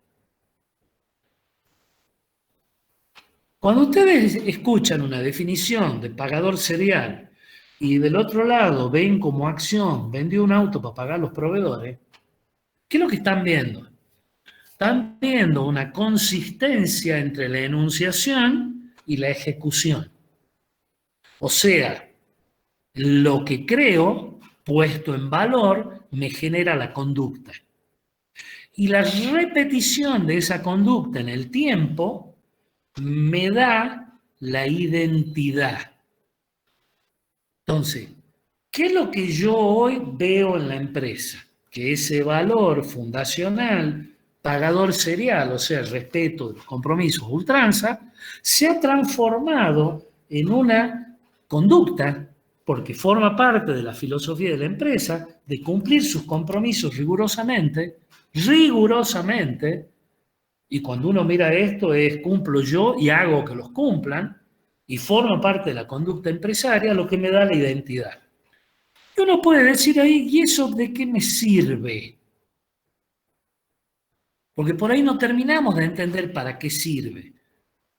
Cuando ustedes escuchan una definición de pagador serial y del otro lado ven como acción, vendió un auto para pagar a los proveedores, ¿qué es lo que están viendo? Están viendo una consistencia entre la enunciación y la ejecución. O sea, lo que creo, puesto en valor, me genera la conducta. Y la repetición de esa conducta en el tiempo me da la identidad. Entonces, ¿qué es lo que yo hoy veo en la empresa? Que ese valor fundacional, pagador serial, o sea, el respeto de los compromisos, ultranza, se ha transformado en una conducta, porque forma parte de la filosofía de la empresa, de cumplir sus compromisos rigurosamente, y cuando uno mira esto es cumplo yo y hago que los cumplan, y forma parte de la conducta empresaria, lo que me da la identidad. Y uno puede decir ahí, ¿y eso de qué me sirve? Porque por ahí no terminamos de entender para qué sirve.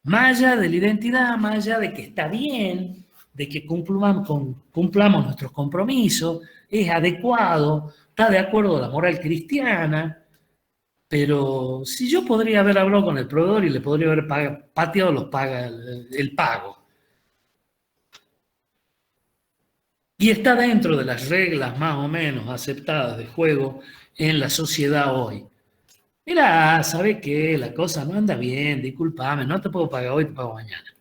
Más allá de la identidad, más allá de que está bien, de que cumplamos nuestros compromisos, es adecuado, está de acuerdo a la moral cristiana, pero si yo podría haber hablado con el proveedor y le podría haber pateado el pago, y está dentro de las reglas más o menos aceptadas de juego en la sociedad hoy. Mira, ¿sabe qué? La cosa no anda bien, discúlpame, no te puedo pagar hoy, te pago mañana.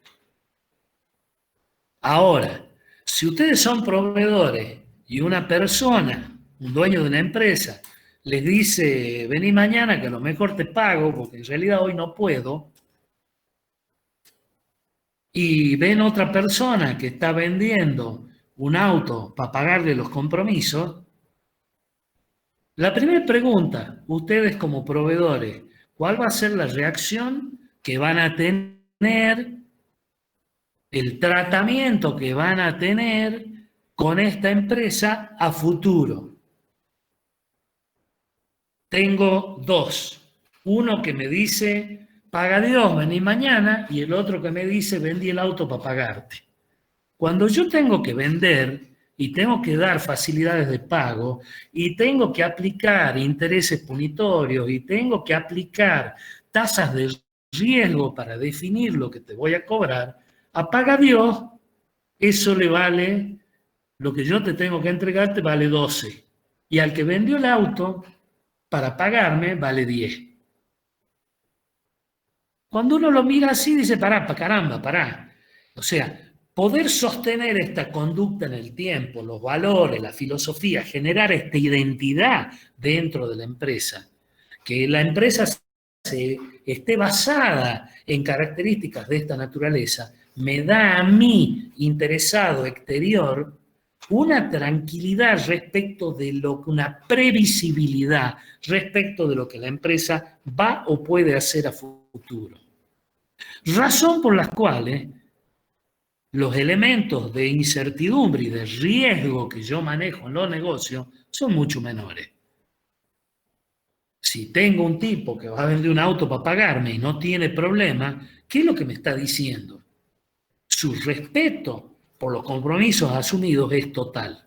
Ahora, si ustedes son proveedores y una persona, un dueño de una empresa, les dice, vení mañana que a lo mejor te pago, porque en realidad hoy no puedo, y ven otra persona que está vendiendo un auto para pagarle los compromisos, la primera pregunta, ustedes como proveedores, ¿cuál va a ser la reacción que van a tener, el tratamiento que van a tener con esta empresa a futuro? Tengo dos. Uno que me dice, paga Dios, vení mañana, y el otro que me dice, vendí el auto para pagarte. Cuando yo tengo que vender y tengo que dar facilidades de pago y tengo que aplicar intereses punitorios y tengo que aplicar tasas de riesgo para definir lo que te voy a cobrar, a paga Dios, eso le vale, lo que yo te tengo que entregar te vale 12. Y al que vendió el auto, para pagarme, vale 10. Cuando uno lo mira así, dice, pará, caramba, pará. O sea, poder sostener esta conducta en el tiempo, los valores, la filosofía, generar esta identidad dentro de la empresa, que la empresa esté basada en características de esta naturaleza, me da a mí, interesado exterior, una tranquilidad respecto de una previsibilidad respecto de lo que la empresa va o puede hacer a futuro. Razón por las cuales los elementos de incertidumbre y de riesgo que yo manejo en los negocios son mucho menores. Si tengo un tipo que va a vender un auto para pagarme y no tiene problema, ¿qué es lo que me está diciendo? Su respeto por los compromisos asumidos es total.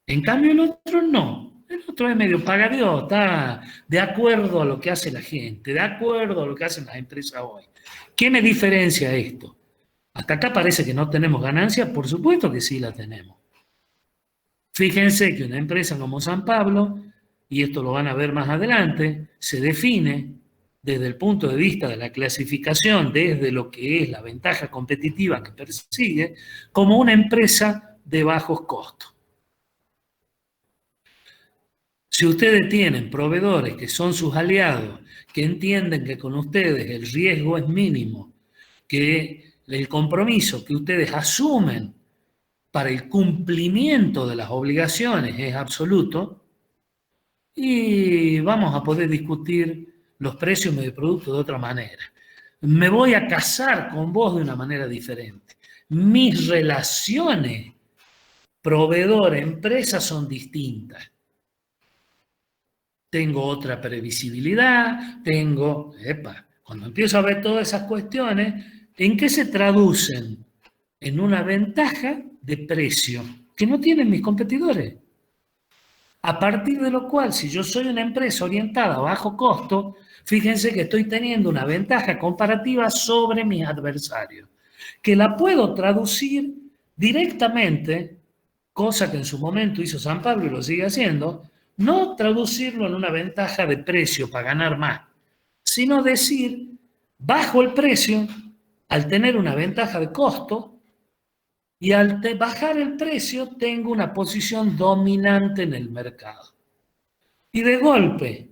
En cambio el otro no. El otro es medio paga Dios, está de acuerdo a lo que hace la gente, de acuerdo a lo que hacen las empresas hoy. ¿Qué me diferencia esto? Hasta acá parece que no tenemos ganancias, por supuesto que sí la tenemos. Fíjense que una empresa como San Pablo, y esto lo van a ver más adelante, se define desde el punto de vista de la clasificación, desde lo que es la ventaja competitiva que persigue, como una empresa de bajos costos. Si ustedes tienen proveedores que son sus aliados, que entienden que con ustedes el riesgo es mínimo, que el compromiso que ustedes asumen para el cumplimiento de las obligaciones es absoluto, y vamos a poder discutir los precios de productos de otra manera. Me voy a casar con vos de una manera diferente. Mis relaciones proveedor-empresa son distintas. Tengo otra previsibilidad, cuando empiezo a ver todas esas cuestiones, ¿en qué se traducen? En una ventaja de precio que no tienen mis competidores. A partir de lo cual, si yo soy una empresa orientada a bajo costo, fíjense que estoy teniendo una ventaja comparativa sobre mis adversarios, que la puedo traducir directamente, cosa que en su momento hizo San Pablo y lo sigue haciendo, no traducirlo en una ventaja de precio para ganar más, sino decir, bajo el precio, al tener una ventaja de costo, y al bajar el precio tengo una posición dominante en el mercado. Y de golpe,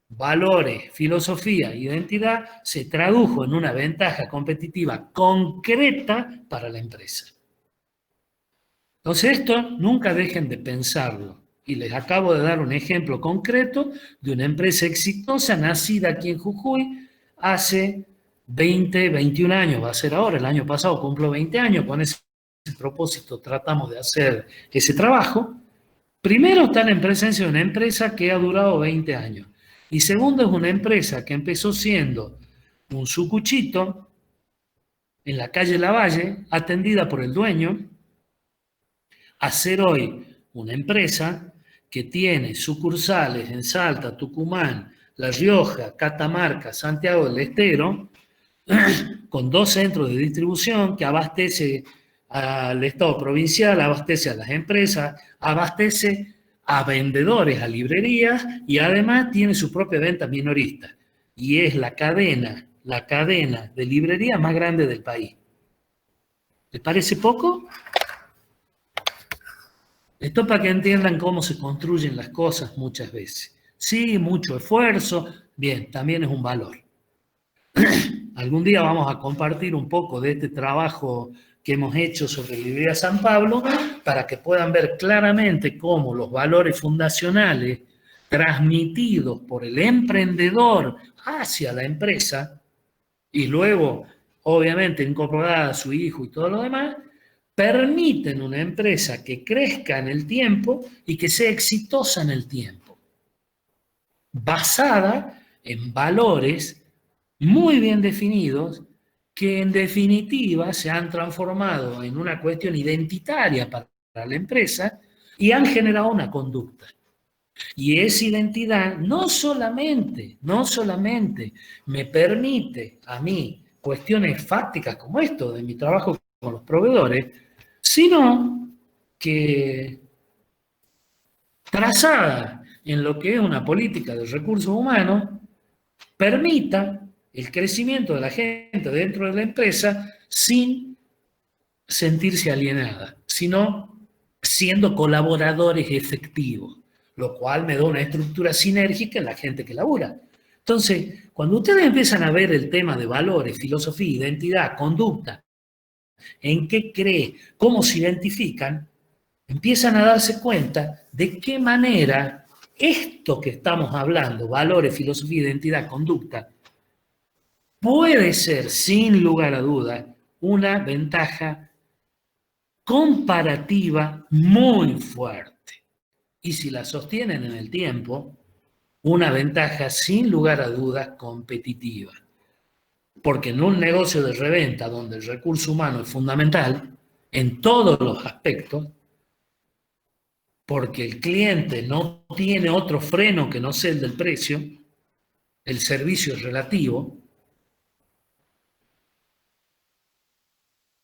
valores, filosofía, identidad, se tradujo en una ventaja competitiva concreta para la empresa. Entonces esto nunca dejen de pensarlo. Y les acabo de dar un ejemplo concreto de una empresa exitosa nacida aquí en Jujuy hace 20, 21 años, va a ser ahora, el año pasado cumplo 20 años, con ese propósito tratamos de hacer ese trabajo. Primero están en presencia de una empresa que ha durado 20 años. Y segundo, es una empresa que empezó siendo un sucuchito en la calle Lavalle, atendida por el dueño, a ser hoy una empresa que tiene sucursales en Salta, Tucumán, La Rioja, Catamarca, Santiago del Estero, con 2 centros de distribución que abastece al Estado provincial, abastece a las empresas, abastece a vendedores, a librerías y además tiene su propia venta minorista. Y es la cadena de librerías más grande del país. ¿Les parece poco? Esto para que entiendan cómo se construyen las cosas muchas veces. Sí, mucho esfuerzo, bien, también es un valor. Algún día vamos a compartir un poco de este trabajo que hemos hecho sobre Librería San Pablo para que puedan ver claramente cómo los valores fundacionales transmitidos por el emprendedor hacia la empresa y luego, obviamente, incorporada a su hijo y todo lo demás, permiten una empresa que crezca en el tiempo y que sea exitosa en el tiempo, basada en valores muy bien definidos que en definitiva se han transformado en una cuestión identitaria para la empresa y han generado una conducta. Y esa identidad no solamente me permite a mí cuestiones fácticas como esto de mi trabajo con los proveedores, sino que trazada en lo que es una política de recursos humanos, permita el crecimiento de la gente dentro de la empresa sin sentirse alienada, sino siendo colaboradores efectivos, lo cual me da una estructura sinérgica en la gente que labura. Entonces, cuando ustedes empiezan a ver el tema de valores, filosofía, identidad, conducta, en qué cree, cómo se identifican, empiezan a darse cuenta de qué manera esto que estamos hablando, valores, filosofía, identidad, conducta, puede ser, sin lugar a dudas, una ventaja comparativa muy fuerte. Y si la sostienen en el tiempo, una ventaja, sin lugar a dudas, competitiva. Porque en un negocio de reventa donde el recurso humano es fundamental, en todos los aspectos, porque el cliente no tiene otro freno que no sea el del precio, el servicio es relativo,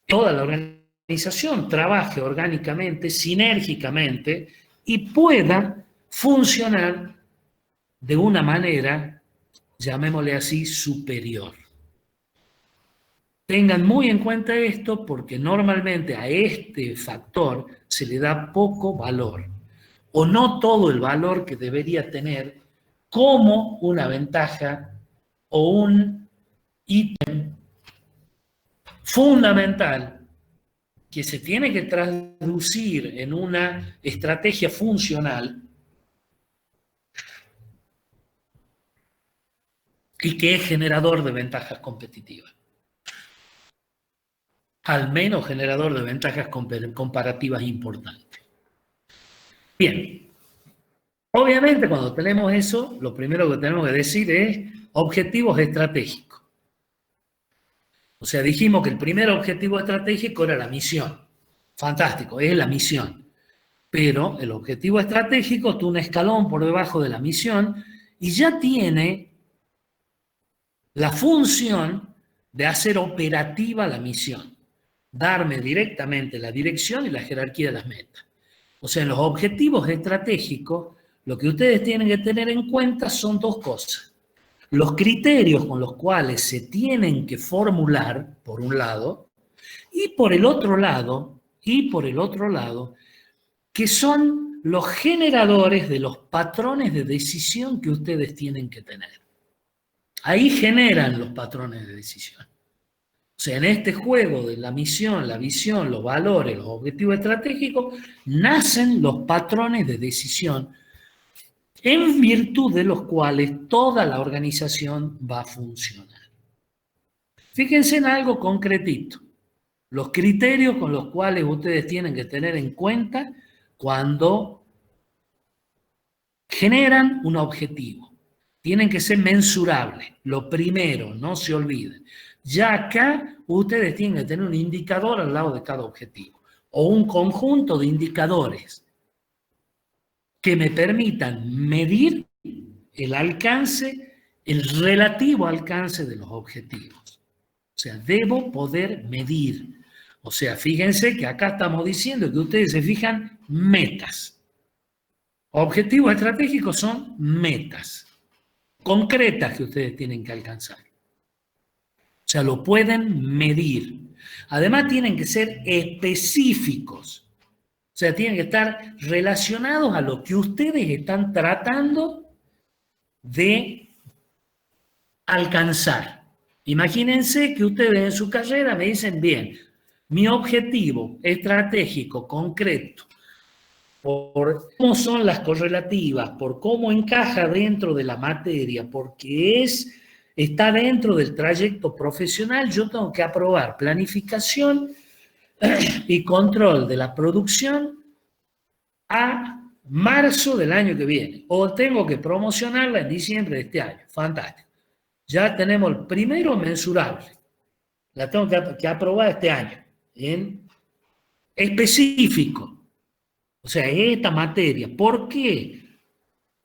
toda la organización trabaje orgánicamente, sinérgicamente y pueda funcionar de una manera, llamémosle así, superior. Tengan muy en cuenta esto porque normalmente a este factor se le da poco valor o no todo el valor que debería tener como una ventaja o un ítem fundamental que se tiene que traducir en una estrategia funcional y que es generador de ventajas competitivas. Al menos generador de ventajas comparativas importantes. Bien, obviamente cuando tenemos eso, lo primero que tenemos que decir es objetivos estratégicos. O sea, dijimos que el primer objetivo estratégico era la misión. Fantástico, es la misión. Pero el objetivo estratégico está un escalón por debajo de la misión y ya tiene la función de hacer operativa la misión. Darme directamente la dirección y la jerarquía de las metas. O sea, en los objetivos estratégicos, lo que ustedes tienen que tener en cuenta son 2 cosas. Los criterios con los cuales se tienen que formular, por un lado, y por el otro lado, que son los generadores de los patrones de decisión que ustedes tienen que tener. Ahí generan los patrones de decisión. O sea, en este juego de la misión, la visión, los valores, los objetivos estratégicos, nacen los patrones de decisión en virtud de los cuales toda la organización va a funcionar. Fíjense en algo concretito. Los criterios con los cuales ustedes tienen que tener en cuenta cuando generan un objetivo. Tienen que ser mensurables. Lo primero, no se olviden. Ya acá ustedes tienen que tener un indicador al lado de cada objetivo o un conjunto de indicadores que me permitan medir el alcance, el relativo alcance de los objetivos. O sea, debo poder medir. O sea, fíjense que acá estamos diciendo que ustedes se fijan metas. Objetivos estratégicos son metas concretas que ustedes tienen que alcanzar. O sea, lo pueden medir. Además, tienen que ser específicos. O sea, tienen que estar relacionados a lo que ustedes están tratando de alcanzar. Imagínense que ustedes en su carrera me dicen, bien, mi objetivo estratégico, concreto, por cómo son las correlativas, por cómo encaja dentro de la materia, porque está dentro del trayecto profesional, yo tengo que aprobar planificación y control de la producción a marzo del año que viene, o tengo que promocionarla en diciembre de este año. Fantástico. Ya tenemos el primero mensurable. La tengo que aprobar este año, en específico. O sea, esta materia. ¿Por qué?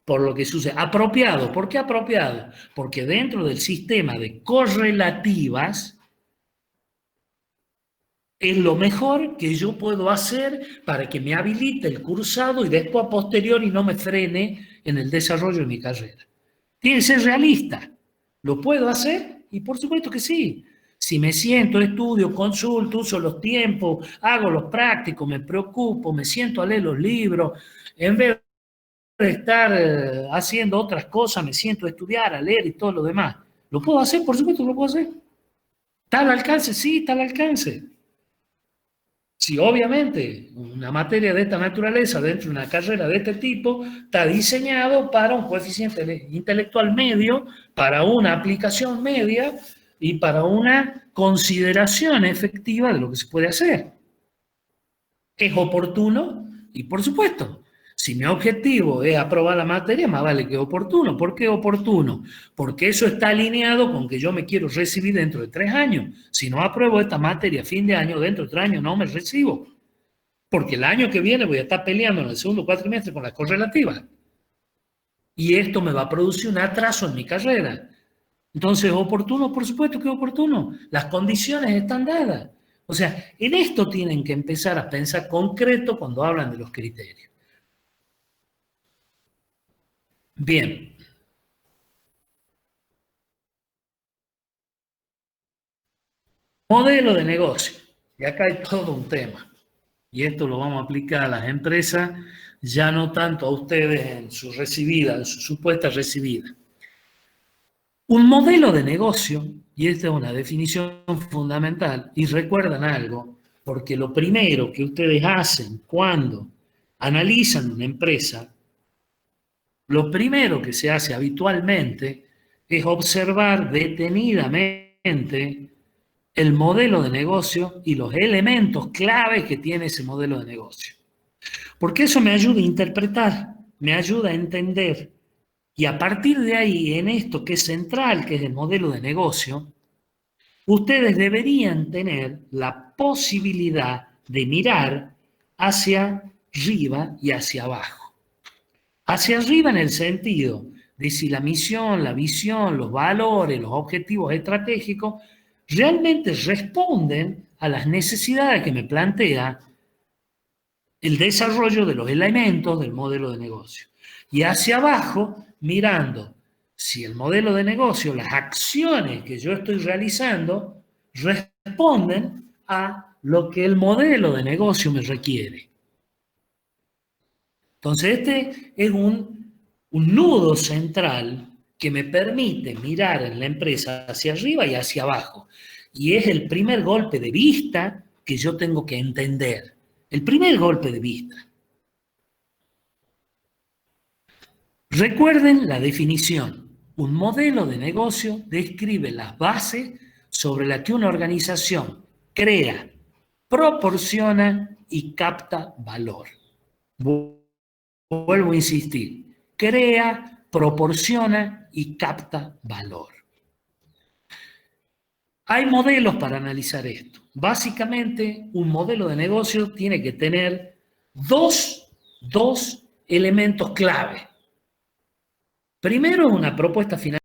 Por lo que sucede. Apropiado. ¿Por qué apropiado? Porque dentro del sistema de correlativas es lo mejor que yo puedo hacer para que me habilite el cursado y después a posteriori no me frene en el desarrollo de mi carrera. Tiene que ser realista. ¿Lo puedo hacer? Y por supuesto que sí. Si me siento, estudio, consulto, uso los tiempos, hago los prácticos, me preocupo, me siento a leer los libros, en vez de estar haciendo otras cosas, me siento a estudiar, a leer y todo lo demás. ¿Lo puedo hacer? Por supuesto que lo puedo hacer. ¿Está al alcance? Sí, está al alcance. Sí, obviamente, una materia de esta naturaleza, dentro de una carrera de este tipo, está diseñado para un coeficiente intelectual medio, para una aplicación media y para una consideración efectiva de lo que se puede hacer. ¿Es oportuno? Y por supuesto, si mi objetivo es aprobar la materia, más vale que es oportuno. ¿Por qué oportuno? Porque eso está alineado con que yo me quiero recibir dentro de 3 años. Si no apruebo esta materia a fin de año, dentro de 3 años no me recibo. Porque el año que viene voy a estar peleando en el segundo cuatrimestre con las correlativas. Y esto me va a producir un atraso en mi carrera. Entonces, ¿oportuno? Por supuesto que es oportuno. Las condiciones están dadas. O sea, en esto tienen que empezar a pensar concreto cuando hablan de los criterios. Bien. Modelo de negocio. Y acá hay todo un tema. Y esto lo vamos a aplicar a las empresas, ya no tanto a ustedes en su recibida, en su supuesta recibida. Un modelo de negocio, y esta es una definición fundamental, y recuerdan algo, porque lo primero que ustedes hacen cuando analizan una empresa, lo primero que se hace habitualmente es observar detenidamente el modelo de negocio y los elementos claves que tiene ese modelo de negocio. Porque eso me ayuda a interpretar, me ayuda a entender. Y a partir de ahí, en esto que es central, que es el modelo de negocio, ustedes deberían tener la posibilidad de mirar hacia arriba y hacia abajo. Hacia arriba en el sentido de si la misión, la visión, los valores, los objetivos estratégicos realmente responden a las necesidades que me plantea el desarrollo de los elementos del modelo de negocio. Y hacia abajo, mirando si el modelo de negocio, las acciones que yo estoy realizando, responden a lo que el modelo de negocio me requiere. Entonces, este es un nudo central que me permite mirar en la empresa hacia arriba y hacia abajo. Y es el primer golpe de vista que yo tengo que entender. El primer golpe de vista. Recuerden la definición. Un modelo de negocio describe las bases sobre las que una organización crea, proporciona y capta valor. Vuelvo a insistir. Crea, proporciona y capta valor. Hay modelos para analizar esto. Básicamente, un modelo de negocio tiene que tener dos elementos clave. Primero, una propuesta financiera